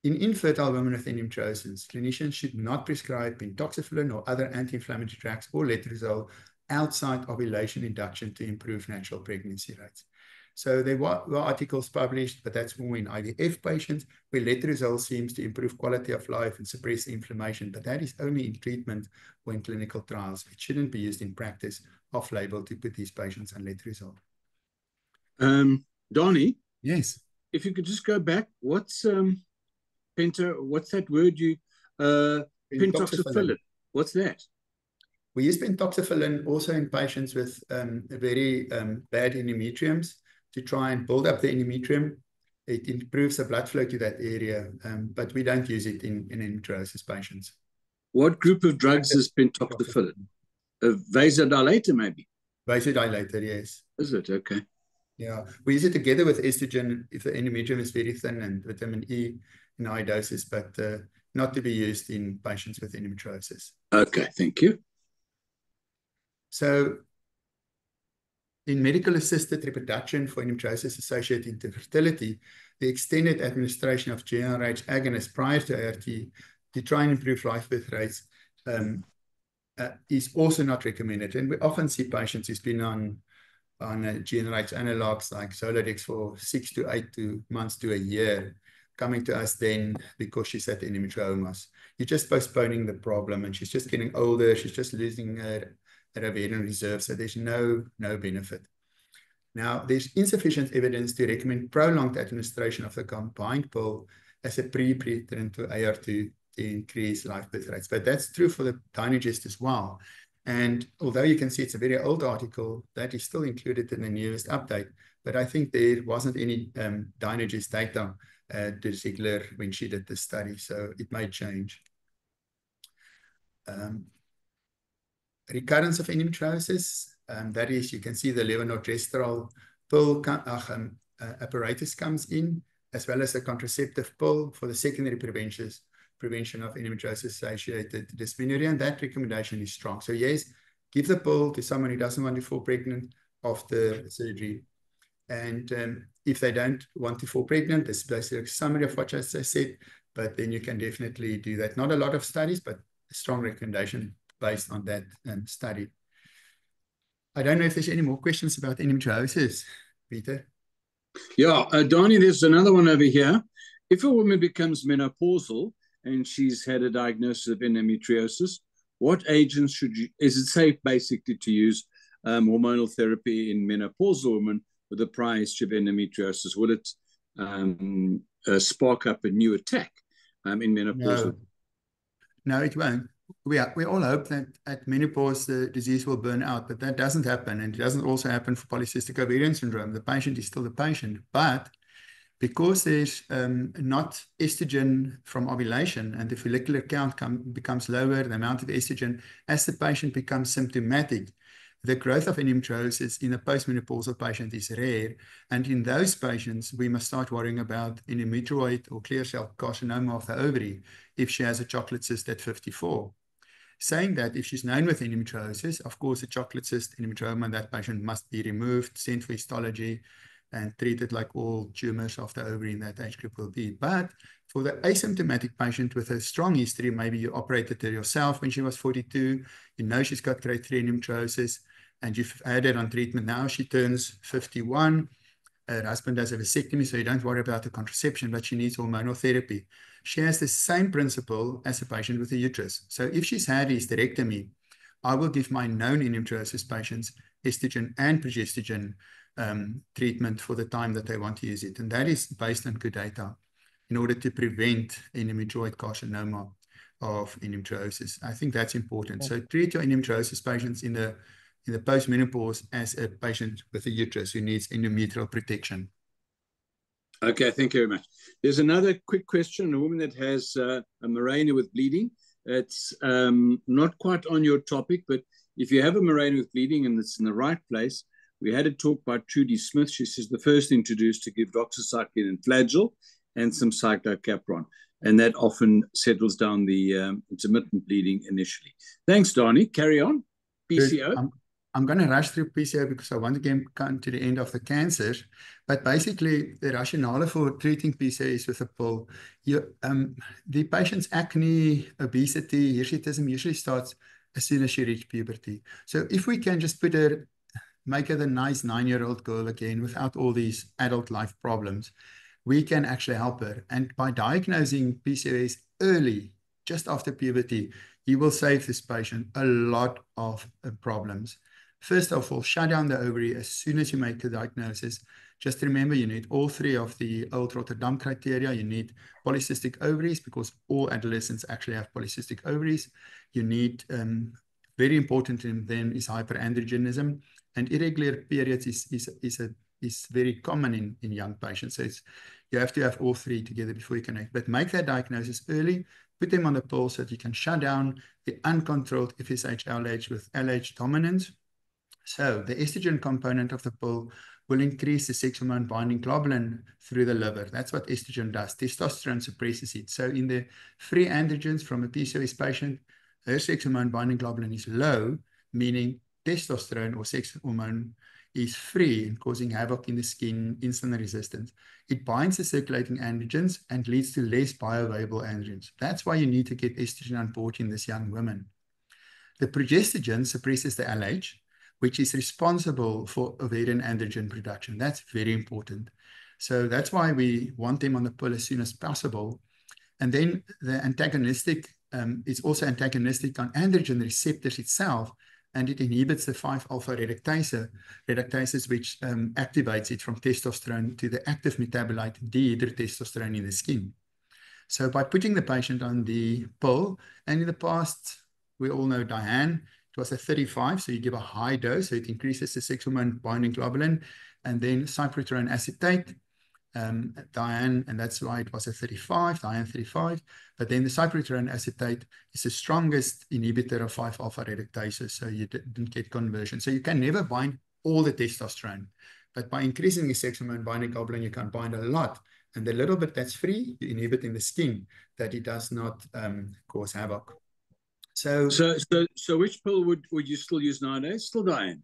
In infertile women with endometriosis, clinicians should not prescribe pentoxiflin or other anti-inflammatory drugs or letrozole outside ovulation induction to improve natural pregnancy rates. So there were articles published, but that's more in IVF patients, where letrozole seems to improve quality of life and suppress inflammation, but that is only in treatment or in clinical trials. It shouldn't be used in practice off-label to put these patients on letrozole. Donnie? Yes. If you could just go back, what's that word you, pentoxiflin? What's that? We use pentoxiflin also in patients with very bad endometriums to try and build up the endometrium. It improves the blood flow to that area, but we don't use it in endometriosis patients. What group of drugs is pentoxiflin? A vasodilator, maybe? Vasodilator, yes. Is it? Okay. Yeah, we use it together with estrogen if the endometrium is very thin, and vitamin E in high doses, but not to be used in patients with endometriosis. Okay, thank you. So in medical assisted reproduction for endometriosis associated infertility, the extended administration of GnRH agonists prior to ART to try and improve live birth rates is also not recommended. And we often see patients who's been on GnRH analogs like Zoladex for 6 to 8 months to a year, coming to us then because she's had endometriomas. You're just postponing the problem, and she's just getting older. She's just losing her ovarian reserve, so there's no benefit. Now, there's insufficient evidence to recommend prolonged administration of the combined pill as a pre-treatment to ART to increase live birth rates. But that's true for the Dynagest as well. And although you can see it's a very old article, that is still included in the newest update. But I think there wasn't any Dynagest data to Ziegler when she did this study, so it may change. Recurrence of endometriosis, that is, you can see the levonorgestrel pill apparatus comes in, as well as a contraceptive pill for the secondary prevention of endometriosis-associated dysmenorrhea, and that recommendation is strong. So yes, give the pill to someone who doesn't want to fall pregnant after surgery. And if they don't want to fall pregnant, this is basically a summary of what I just said, but then you can definitely do that. Not a lot of studies, but a strong recommendation based on that study. I don't know if there's any more questions about endometriosis, Peter. Yeah, Donnie, there's another one over here. If a woman becomes menopausal and she's had a diagnosis of endometriosis, what agents is it safe basically to use hormonal therapy in menopausal women with a prior history of endometriosis? Will it spark up a new attack in menopause? No, it won't. We all hope that at menopause the disease will burn out, but that doesn't happen, and it doesn't also happen for polycystic ovarian syndrome. The patient is still the patient, but because there's not estrogen from ovulation and the follicular count becomes lower, the amount of estrogen, as the patient becomes symptomatic, the growth of endometriosis in a postmenopausal patient is rare. And in those patients, we must start worrying about endometrioid or clear cell carcinoma of the ovary if she has a chocolate cyst at 54. Saying that, if she's known with endometriosis, of course, the chocolate cyst endometrioma in that patient must be removed, sent for histology, and treated like all tumors of the ovary in that age group will be. But for the asymptomatic patient with a strong history, maybe you operated her yourself when she was 42, you know she's got grade 3 endometriosis, and you've had her on treatment now, she turns 51, her husband has a vasectomy, so you don't worry about the contraception, but she needs hormonal therapy. She has the same principle as a patient with a uterus. So if she's had a hysterectomy, I will give my known endometriosis patients estrogen and progestogen treatment for the time that they want to use it. And that is based on good data in order to prevent endometrioid carcinoma of endometriosis. I think that's important. So treat your endometriosis patients in the postmenopause as a patient with a uterus who needs endometrial protection. Okay, thank you very much. There's another quick question. A woman that has a Mirena with bleeding. It's not quite on your topic, but if you have a Mirena with bleeding and it's in the right place, we had a talk by Trudy Smith. She says the first thing to do is to give doxycycline and Flagyl and some cyclopentone, and that often settles down the intermittent bleeding initially. Thanks, Dani. Carry on. PCO. I'm going to rush through PCO because I want to come to the end of the cancer. But basically, the rationale for treating PCO is with a pill. The patient's acne, obesity, hirsutism usually starts as soon as she reaches puberty. So if we can just make her the nice 9-year-old girl again without all these adult life problems, we can actually help her. And by diagnosing PCOS early, just after puberty, you will save this patient a lot of problems. First of all, shut down the ovary as soon as you make the diagnosis. Just remember, you need all 3 of the old Rotterdam criteria. You need polycystic ovaries because all adolescents actually have polycystic ovaries. You need, very important in them is hyperandrogenism, and irregular periods is very common in young patients. So you have to have all 3 together before you can, but make that diagnosis early, put them on the pill so that you can shut down the uncontrolled FSH-LH with LH dominance. So the estrogen component of the pill will increase the sex hormone binding globulin through the liver. That's what estrogen does. Testosterone suppresses it. So in the free androgens from a PCOS patient, her sex hormone binding globulin is low, meaning testosterone or sex hormone is free and causing havoc in the skin, insulin resistance. It binds the circulating androgens and leads to less bioavailable androgens. That's why you need to get estrogen on board in this young woman. The progestogen suppresses the LH, which is responsible for ovarian androgen production. That's very important. So that's why we want them on the pill as soon as possible. And then the antagonistic, it's also antagonistic on androgen receptors itself, and it inhibits the 5-alpha reductase, which activates it from testosterone to the active metabolite dehydrotestosterone in the skin. So by putting the patient on the pill, and in the past, we all know Diane, it was at 35, so you give a high dose, so it increases the sex hormone binding globulin, and then cyproterone acetate, Diane, and that's why it was at 35, Diane 35, but then the cyproterone acetate is the strongest inhibitor of 5-alpha reductases, so you didn't get conversion. So you can never bind all the testosterone, but by increasing the sex hormone binding globulin, you can bind a lot, and the little bit that's free, you inhibit in the skin, that it does not cause havoc. So which pill would you still use nowadays? Still Diane?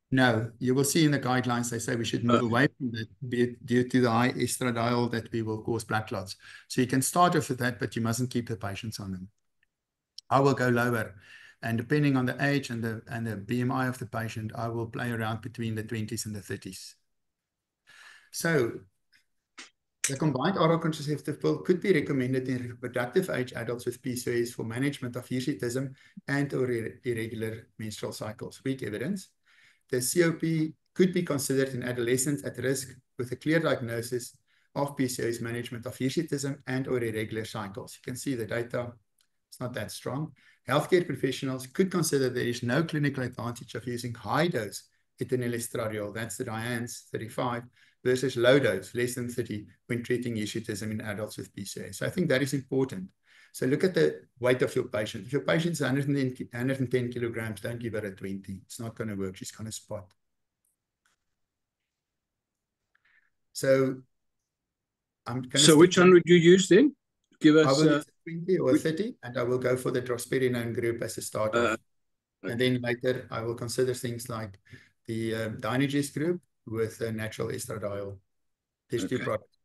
No, you will see in the guidelines, they say we should move away from it due to the high estradiol that we will cause blood clots. So you can start off with that, but you mustn't keep the patients on them. I will go lower. And depending on the age and the BMI of the patient, I will play around between the 20s and the 30s. So the combined oral contraceptive pill could be recommended in reproductive age adults with PCOS for management of hirsutism and or irregular menstrual cycles. Weak evidence. The COP could be considered in adolescents at risk with a clear diagnosis of PCOS, management of hirsutism and or irregular cycles. You can see the data, it's not that strong. Healthcare professionals could consider there is no clinical advantage of using high dose ethinyl estradiol, that's the DIANs 35, versus low dose, less than 30, when treating hirsutism in adults with PCOS. So I think that is important. So look at the weight of your patient. If your patient is 110 kilograms, don't give her a 20. It's not going to work. She's going to spot. So I'm going to... So which one would you use then? Give us... I will use 20 or 30, and I will go for the drospirenone group as a start off. Okay. And then later, I will consider things like the Dynagest group with natural estradiol. There's two products.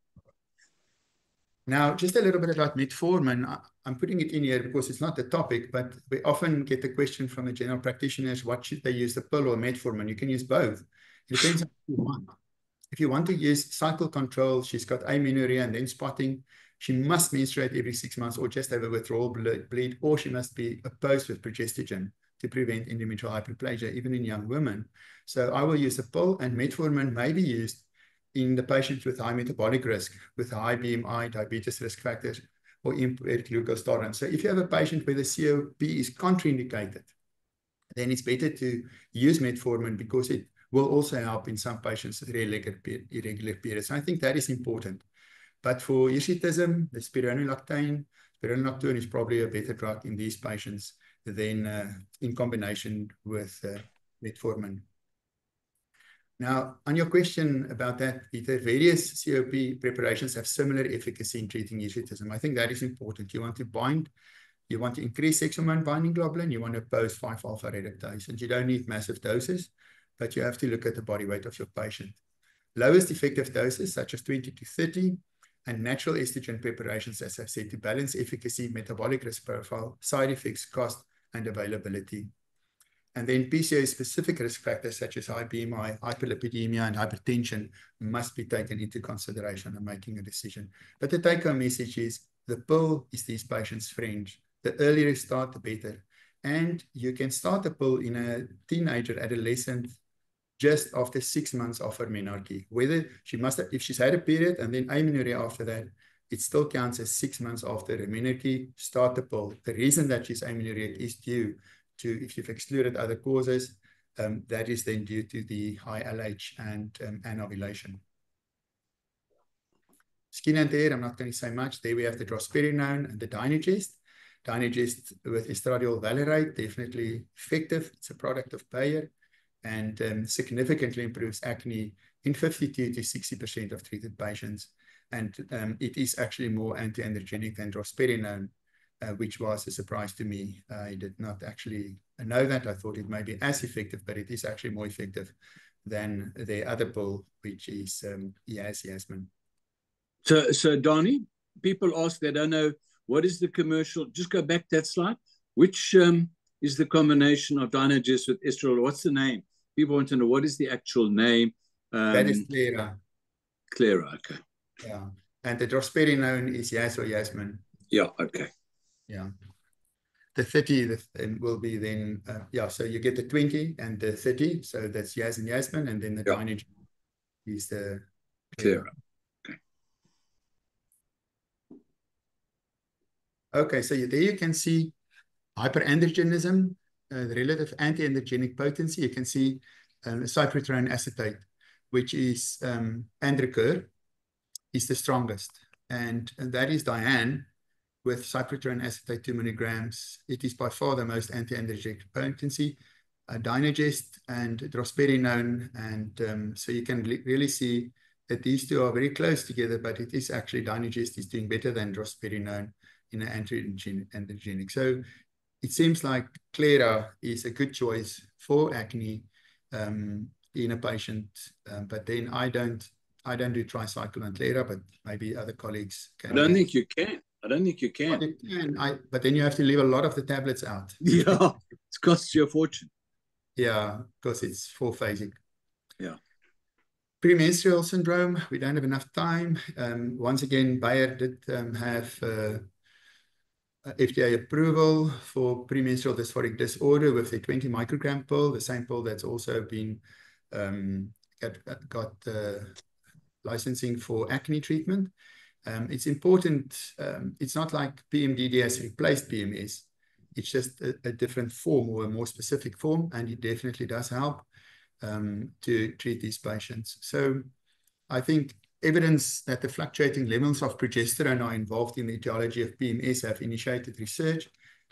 Now, just a little bit about metformin. I'm putting it in here because it's not the topic, but we often get the question from the general practitioners, what should they use, the pill or metformin? You can use both. It depends on what you want. If you want to use cycle control, she's got amenorrhea and then spotting, she must menstruate every 6 months or just have a withdrawal bleed, or she must be opposed with progestogen to prevent endometrial hyperplasia, even in young women. So I will use a pill, and metformin may be used in the patients with high metabolic risk, with high BMI, diabetes risk factors, or impaired glucose tolerance. So if you have a patient where the COP is contraindicated, then it's better to use metformin because it will also help in some patients with irregular periods. And I think that is important. But for hirsutism, the spironolactone is probably a better drug in these patients than in combination with metformin. Now, on your question about that, Peter, various COP preparations have similar efficacy in treating hirsutism. I think that is important. You want to bind, you want to increase sex hormone binding globulin, you want to oppose 5-alpha reductase, and you don't need massive doses, but you have to look at the body weight of your patient. Lowest effective doses, such as 20 to 30, and natural estrogen preparations, as I said, to balance efficacy, metabolic risk profile, side effects, cost, and availability. And then PCOS-specific risk factors such as high BMI, hyperlipidemia, and hypertension must be taken into consideration in making a decision. But the take-home message is the pill is these patients' friend. The earlier you start, the better. And you can start the pill in a teenager, adolescent, just after 6 months of her menarche. Whether she must have, if she's had a period and then amenorrhea after that, it still counts as 6 months after her menarche, start the pill. The reason that she's amenorrheic is due to, if you've excluded other causes, that is then due to the high LH and anovulation. Skin and hair, I'm not going to say much. There we have the drospirenone and the Dynagest. Dynagest with estradiol valerate, definitely effective. It's a product of Bayer, and significantly improves acne in 52 to 60% of treated patients. And it is actually more anti-androgenic than drospirenone, which was a surprise to me. I did not actually know that. I thought it may be as effective, but it is actually more effective than the other pill, which is Yasmin. So Donnie, people ask, they don't know, what is the commercial? Just go back that slide. Which is the combination of Dynagest with estradiol? What's the name? People want to know, what is the actual name? That is Clara. Clara, okay. Yeah. And the drospirenone is Yas or Yasmin. Yeah, okay. Yeah. The 30 will be then, yeah, so you get the 20 and the 30. So that's Yas and Yasmin. And then the Dynagest is the Clara. Okay. Okay, so there you can see hyperandrogenism, the relative anti-androgenic potency. You can see cyproterone acetate, which is Androcur, is the strongest. And that is Diane with cyproterone acetate 2 milligrams. It is by far the most anti-androgenic potency. Dynagest and drospirenone. And so you can really see that these two are very close together, but it is actually Dynagest is doing better than drospirenone in an anti-androgenic. So it seems like Clara is a good choice for acne in a patient, but then I don't do tricycle and Clara, but maybe other colleagues can. I don't think you can. I don't think you can. Well, you can. But then you have to leave a lot of the tablets out. Yeah, it costs you a fortune. Yeah, because it's full-phasic. Yeah. Premenstrual syndrome, we don't have enough time. Once again, Bayer did have FDA approval for premenstrual dysphoric disorder with the 20 microgram pill, the same pill that's also been got licensing for acne treatment. It's important. It's not like PMDD has replaced PMS. It's just a different form or a more specific form, and it definitely does help to treat these patients. So I think evidence that the fluctuating levels of progesterone are involved in the etiology of PMS have initiated research.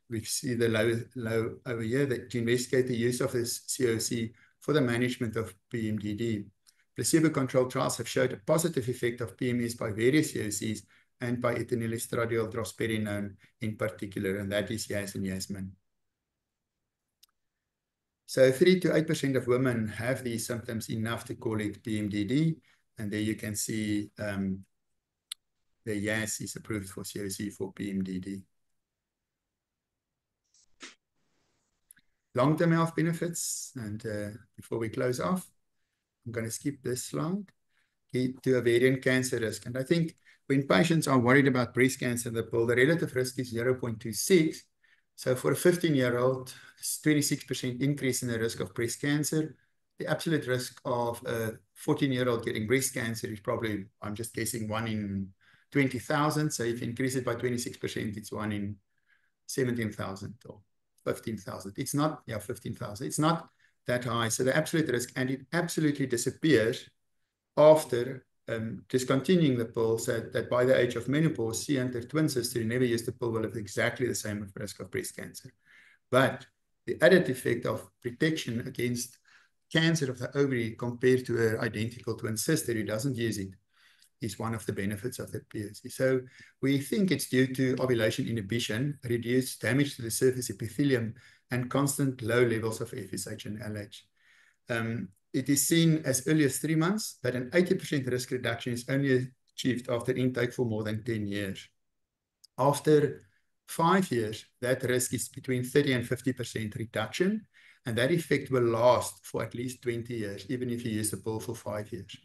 We see the low over here that to investigate the use of this COC for the management of PMDD. Placebo-controlled trials have showed a positive effect of PMS by various COCs and by ethinylestradiol drospirenone in particular, and that is Yas and Yasmin. So 3 to 8% of women have these symptoms enough to call it PMDD, and there you can see the Yas is approved for COC for PMDD. Long-term health benefits, and before we close off, I'm going to skip this slide, to ovarian cancer risk. And I think when patients are worried about breast cancer, the relative risk is 0.26. So for a 15-year-old, it's 26% increase in the risk of breast cancer. The absolute risk of a 14-year-old getting breast cancer is probably, I'm just guessing, 1 in 20,000. So if you increase it by 26%, it's 1 in 17,000 or 15,000. It's not, 15,000. It's not that high. So the absolute risk, and it absolutely disappears after discontinuing the pill, so that by the age of menopause, she and her twin sister who never used the pill will have exactly the same risk of breast cancer. But the added effect of protection against cancer of the ovary compared to her identical twin sister who doesn't use it is one of the benefits of the POC. So we think it's due to ovulation inhibition, reduced damage to the surface epithelium, and constant low levels of FSH and LH. It is seen as early as 3 months, but an 80% risk reduction is only achieved after intake for more than 10 years. After 5 years, that risk is between 30 and 50% reduction, and that effect will last for at least 20 years, even if you use the pill for 5 years.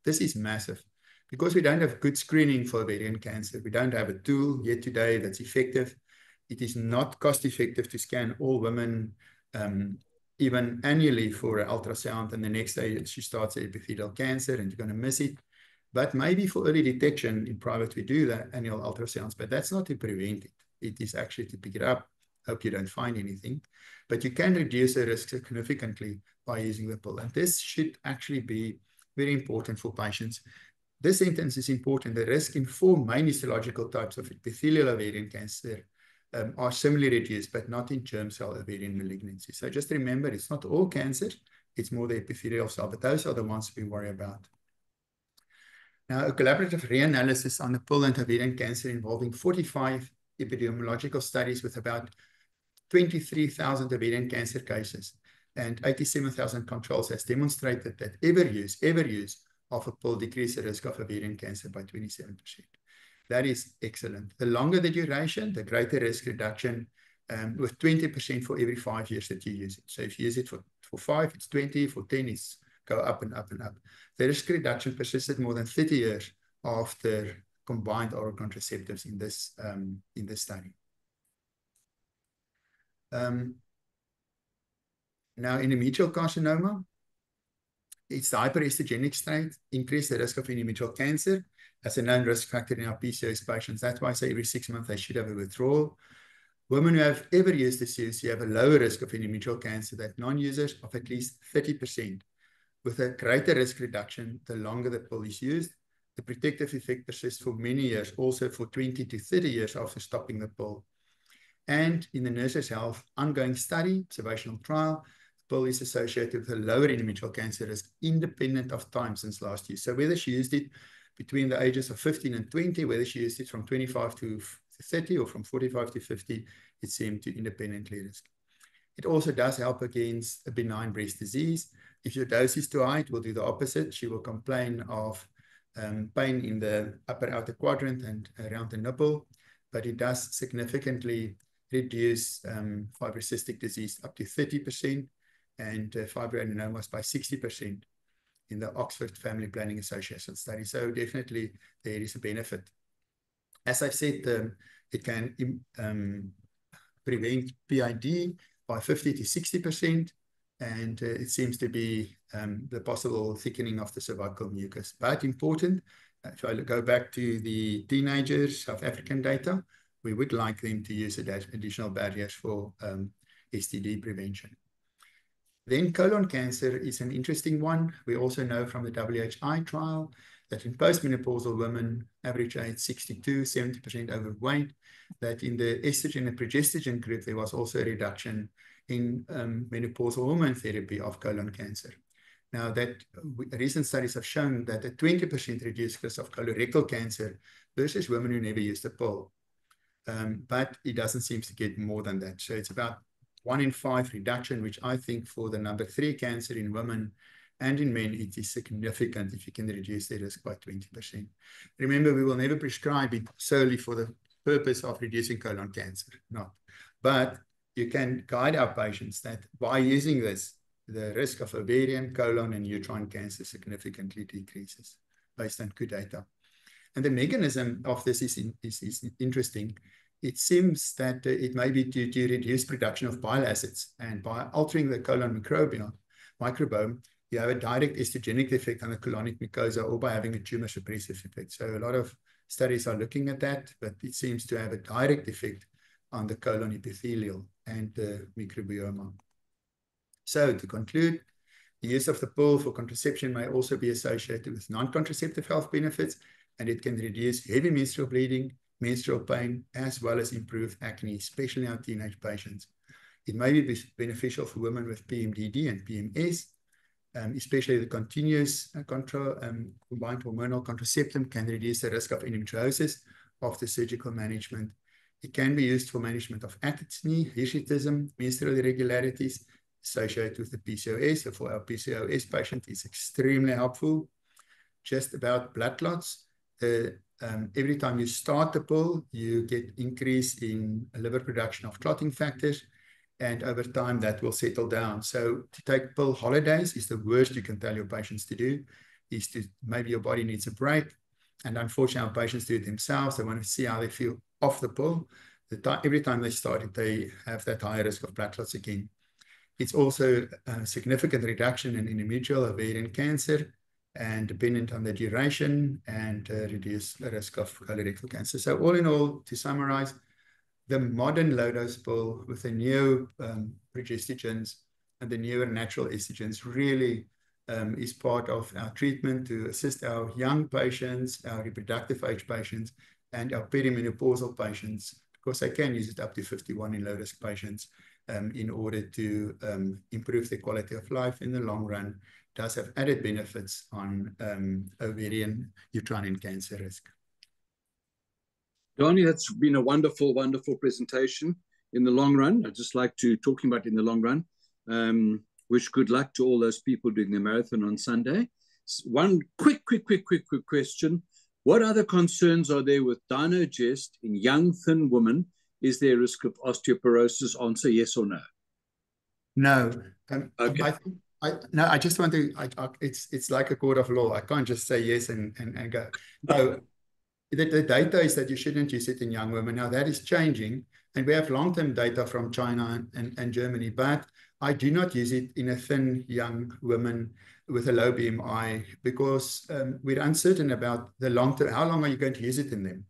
This is massive. Because we don't have good screening for ovarian cancer, we don't have a tool yet today that's effective. It is not cost effective to scan all women even annually for an ultrasound, and the next day she starts epithelial cancer and you're going to miss it. But maybe for early detection in private, we do the annual ultrasounds, but that's not to prevent it. It is actually to pick it up. Hope you don't find anything. But you can reduce the risk significantly by using the pill. And this should actually be very important for patients. This sentence is important. The risk in 4 main histological types of epithelial ovarian cancer are similarly reduced, but not in germ cell ovarian malignancy. So just remember, it's not all cancer, it's more the epithelial cell, but those are the ones we worry about. Now, a collaborative reanalysis on the pill and ovarian cancer involving 45 epidemiological studies with about 23,000 ovarian cancer cases and 87,000 controls has demonstrated that ever use of a pill decreases the risk of ovarian cancer by 27%. That is excellent. The longer the duration, the greater risk reduction, with 20% for every 5 years that you use it. So if you use it for 5, it's 20, for 10, it's go up and up and up. The risk reduction persisted more than 30 years after combined oral contraceptives in this study. Now, endometrial carcinoma, it's the hyperestrogenic state, increase the risk of endometrial cancer as a known risk factor in our PCOS patients. That's why I say every 6 months they should have a withdrawal. Women who have ever used the COC have a lower risk of endometrial cancer than non-users of at least 30%, with a greater risk reduction the longer the pill is used. The protective effect persists for many years, also for 20 to 30 years after stopping the pill. And in the Nurses Health ongoing study, observational trial, the pill is associated with a lower endometrial cancer risk independent of time since last use. So whether she used it between the ages of 15 and 20, whether she used it from 25 to 30 or from 45 to 50, it seemed to independently risk. It also does help against a benign breast disease. If your dose is too high, it will do the opposite. She will complain of pain in the upper outer quadrant and around the nipple, but it does significantly reduce fibrocystic disease up to 30% and fibroadenomas by 60% in the Oxford Family Planning Association study. So definitely there is a benefit. As I've said, it can prevent PID by 50 to 60%. and it seems to be the possible thickening of the cervical mucus. But important, if I go back to the teenagers, South African data, we would like them to use additional barriers for STD prevention. Then colon cancer is an interesting one. We also know from the WHI trial that in postmenopausal women, average age 62, 70% overweight, that in the estrogen and progestogen group, there was also a reduction in menopausal hormone therapy of colon cancer. Now, that recent studies have shown that a 20% reduced risk of colorectal cancer versus women who never used a pill. But it doesn't seem to get more than that. So it's about 1 in 5 reduction, which I think for the number 3 cancer in women and in men, it is significant if you can reduce the risk by 20%. Remember, we will never prescribe it solely for the purpose of reducing colon cancer, not. But you can guide our patients that by using this, the risk of ovarian, colon, and uterine cancer significantly decreases based on good data. And the mechanism of this is interesting. It seems that it may be due to reduced production of bile acids, and by altering the colon microbiome, you have a direct estrogenic effect on the colonic mucosa, or by having a tumor suppressive effect. So a lot of studies are looking at that, but it seems to have a direct effect on the colon epithelial and the microbiome. So to conclude, the use of the pill for contraception may also be associated with non-contraceptive health benefits, and it can reduce heavy menstrual bleeding, menstrual pain, as well as improve acne, especially in teenage patients. It may be beneficial for women with PMDD and PMS, especially the continuous combined hormonal contraception can reduce the risk of endometriosis after surgical management. It can be used for management of acne, hirsutism, menstrual irregularities associated with the PCOS. So for our PCOS patient, it's extremely helpful. Just about blood clots, every time you start the pill, you get increase in liver production of clotting factors, and over time that will settle down. So to take pill holidays is the worst you can tell your patients to do, is to maybe your body needs a break. And unfortunately, our patients do it themselves. They want to see how they feel off the pill. Every time they start it, they have that higher risk of blood clots again. It's also a significant reduction in endometrial ovarian cancer, and dependent on the duration, and reduce the risk of colorectal cancer. So all in all, to summarize, the modern low-dose pill with the new progestogens and the newer natural estrogens really is part of our treatment to assist our young patients, our reproductive age patients, and our perimenopausal patients, because they can use it up to 51 in low-risk patients in order to improve their quality of life in the long run. It does have added benefits on ovarian, uterine cancer risk. Donnie, that's been a wonderful, wonderful presentation. In the long run, I'd just like to, talking about in the long run, wish good luck to all those people doing the marathon on Sunday. One quick question. What other concerns are there with Dynogest in young, thin women? Is there a risk of osteoporosis? Answer yes or no. No. Okay. I just want to, it's like a court of law. I can't just say yes and go. No. The data is that you shouldn't use it in young women. Now that is changing, and we have long-term data from China and Germany, but I do not use it in a thin young woman with a low BMI, because we're uncertain about the long-term, how long are you going to use it in them?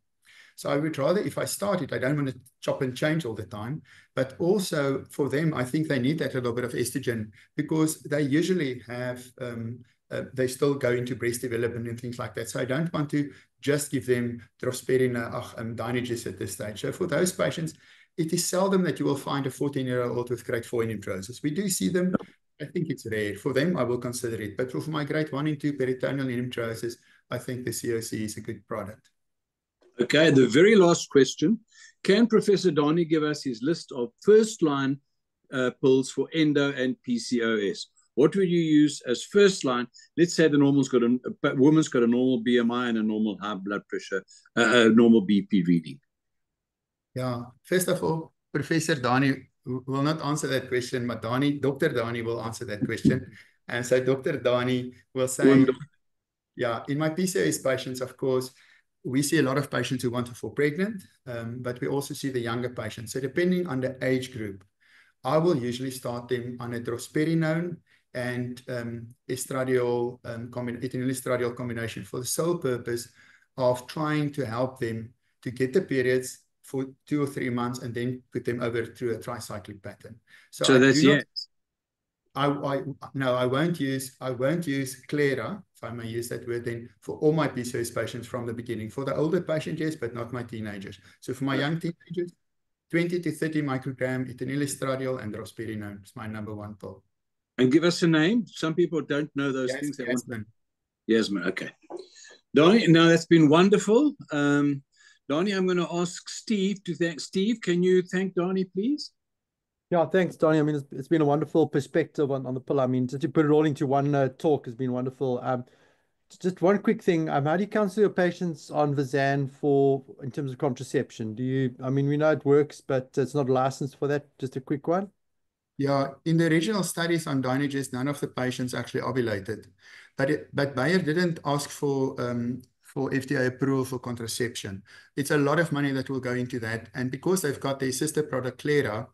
So I would rather, if I start it, I don't want to chop and change all the time, but also for them, I think they need that little bit of estrogen, because they usually have, they still go into breast development and things like that. So I don't want to just give them Drospirina and Dynogest at this stage. So for those patients, it is seldom that you will find a 14-year-old with grade 4 endometriosis. We do see them. I think it's rare. For them, I will consider it. But for my grade 1 and 2 peritoneal endometriosis, I think the COC is a good product. Okay, the very last question. Can Professor Dani give us his list of first-line pills for endo and PCOS? What would you use as first line? Let's say the woman's got a normal BMI and a normal high blood pressure, normal BP reading. Yeah, first of all, Professor Dani will not answer that question, but Dr. Dani will answer that question. And so Dr. Dani will say, yeah, in my PCOS patients, of course, we see a lot of patients who want to fall pregnant, but we also see the younger patients. So depending on the age group, I will usually start them on a drospirenone and estradiol, ethinyl estradiol combination for the sole purpose of trying to help them to get the periods for 2 or 3 months and then put them over through a tricyclic pattern. So that's yes. No, I won't use Clara, if I may use that word, then for all my PCOS patients from the beginning. For the older patients, yes, but not my teenagers. So for my young teenagers, 20 to 30 microgram ethinyl estradiol and drospirenone is my #1 pill. And give us a name. Some people don't know those things. Yasmin. Yasmin, okay. Donnie, now that's been wonderful. Donnie, I'm going to ask Steve to thank. Steve, can you thank Donnie, please? Yeah, thanks, Donnie. I mean, it's been a wonderful perspective on the pill. I mean, just to put it all into one talk has been wonderful. Just one quick thing. How do you counsel your patients on Verzan in terms of contraception? I mean, we know it works, but it's not licensed for that. Just a quick one. Yeah, in the original studies on Dynagest, none of the patients actually ovulated, but Bayer didn't ask for FDA approval for contraception. It's a lot of money that will go into that, and because they've got their sister product Clara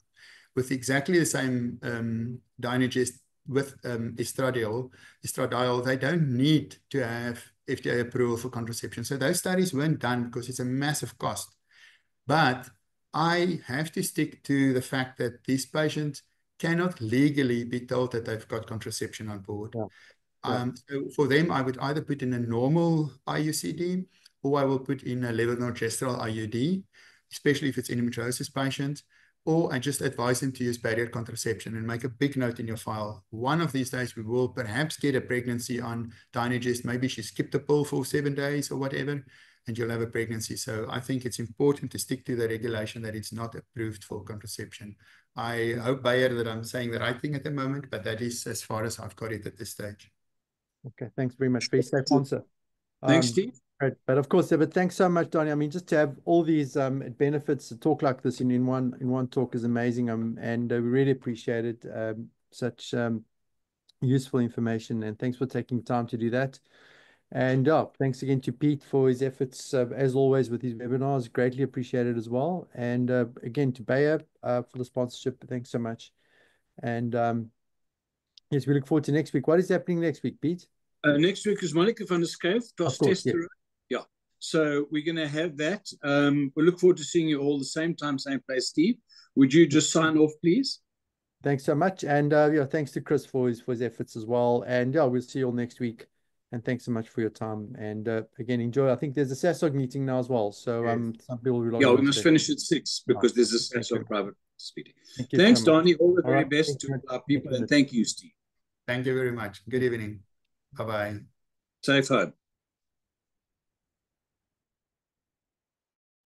with exactly the same Dynagest with estradiol, they don't need to have FDA approval for contraception. So those studies weren't done because it's a massive cost. But I have to stick to the fact that these patients cannot legally be told that they've got contraception on board. Yeah. So for them, I would either put in a normal IUCD or I will put in a levonorgestrel IUD, especially if it's endometriosis patients, or I just advise them to use barrier contraception and make a big note in your file. One of these days, we will perhaps get a pregnancy on Dynagest. Maybe she skipped a pill for 7 days or whatever, and you'll have a pregnancy. So I think it's important to stick to the regulation that it's not approved for contraception. I hope, Bayer, that I'm saying the right thing at the moment, but that is as far as I've got it at this stage. Okay, thanks very much. Very safe answer. Thanks, Steve. Right. But of course, but thanks so much, Donnie. I mean, just to have all these benefits, to talk like this in one talk is amazing, and we really appreciate it. Such useful information, and thanks for taking time to do that. And thanks again to Pete for his efforts, as always, with his webinars. Greatly appreciated as well. And again, to Bayer for the sponsorship. Thanks so much. And yes, we look forward to next week. What is happening next week, Pete? Next week is Monica van der Schuyf, testosterone. Yeah. So we're going to have that. We look forward to seeing you all the same time, same place. Steve, would you just sign off, please? Thanks so much. And yeah, thanks to Chris for his efforts as well. And yeah, we'll see you all next week. And thanks so much for your time. And again, enjoy. I think there's a SASOG meeting now as well. So some people will. Yeah, we must finish at 6 because there's a SASOG private meeting. Thanks, Donnie. All the very best to our people. And thank you, Steve. Thank you very much. Good evening. Bye-bye. Safe home.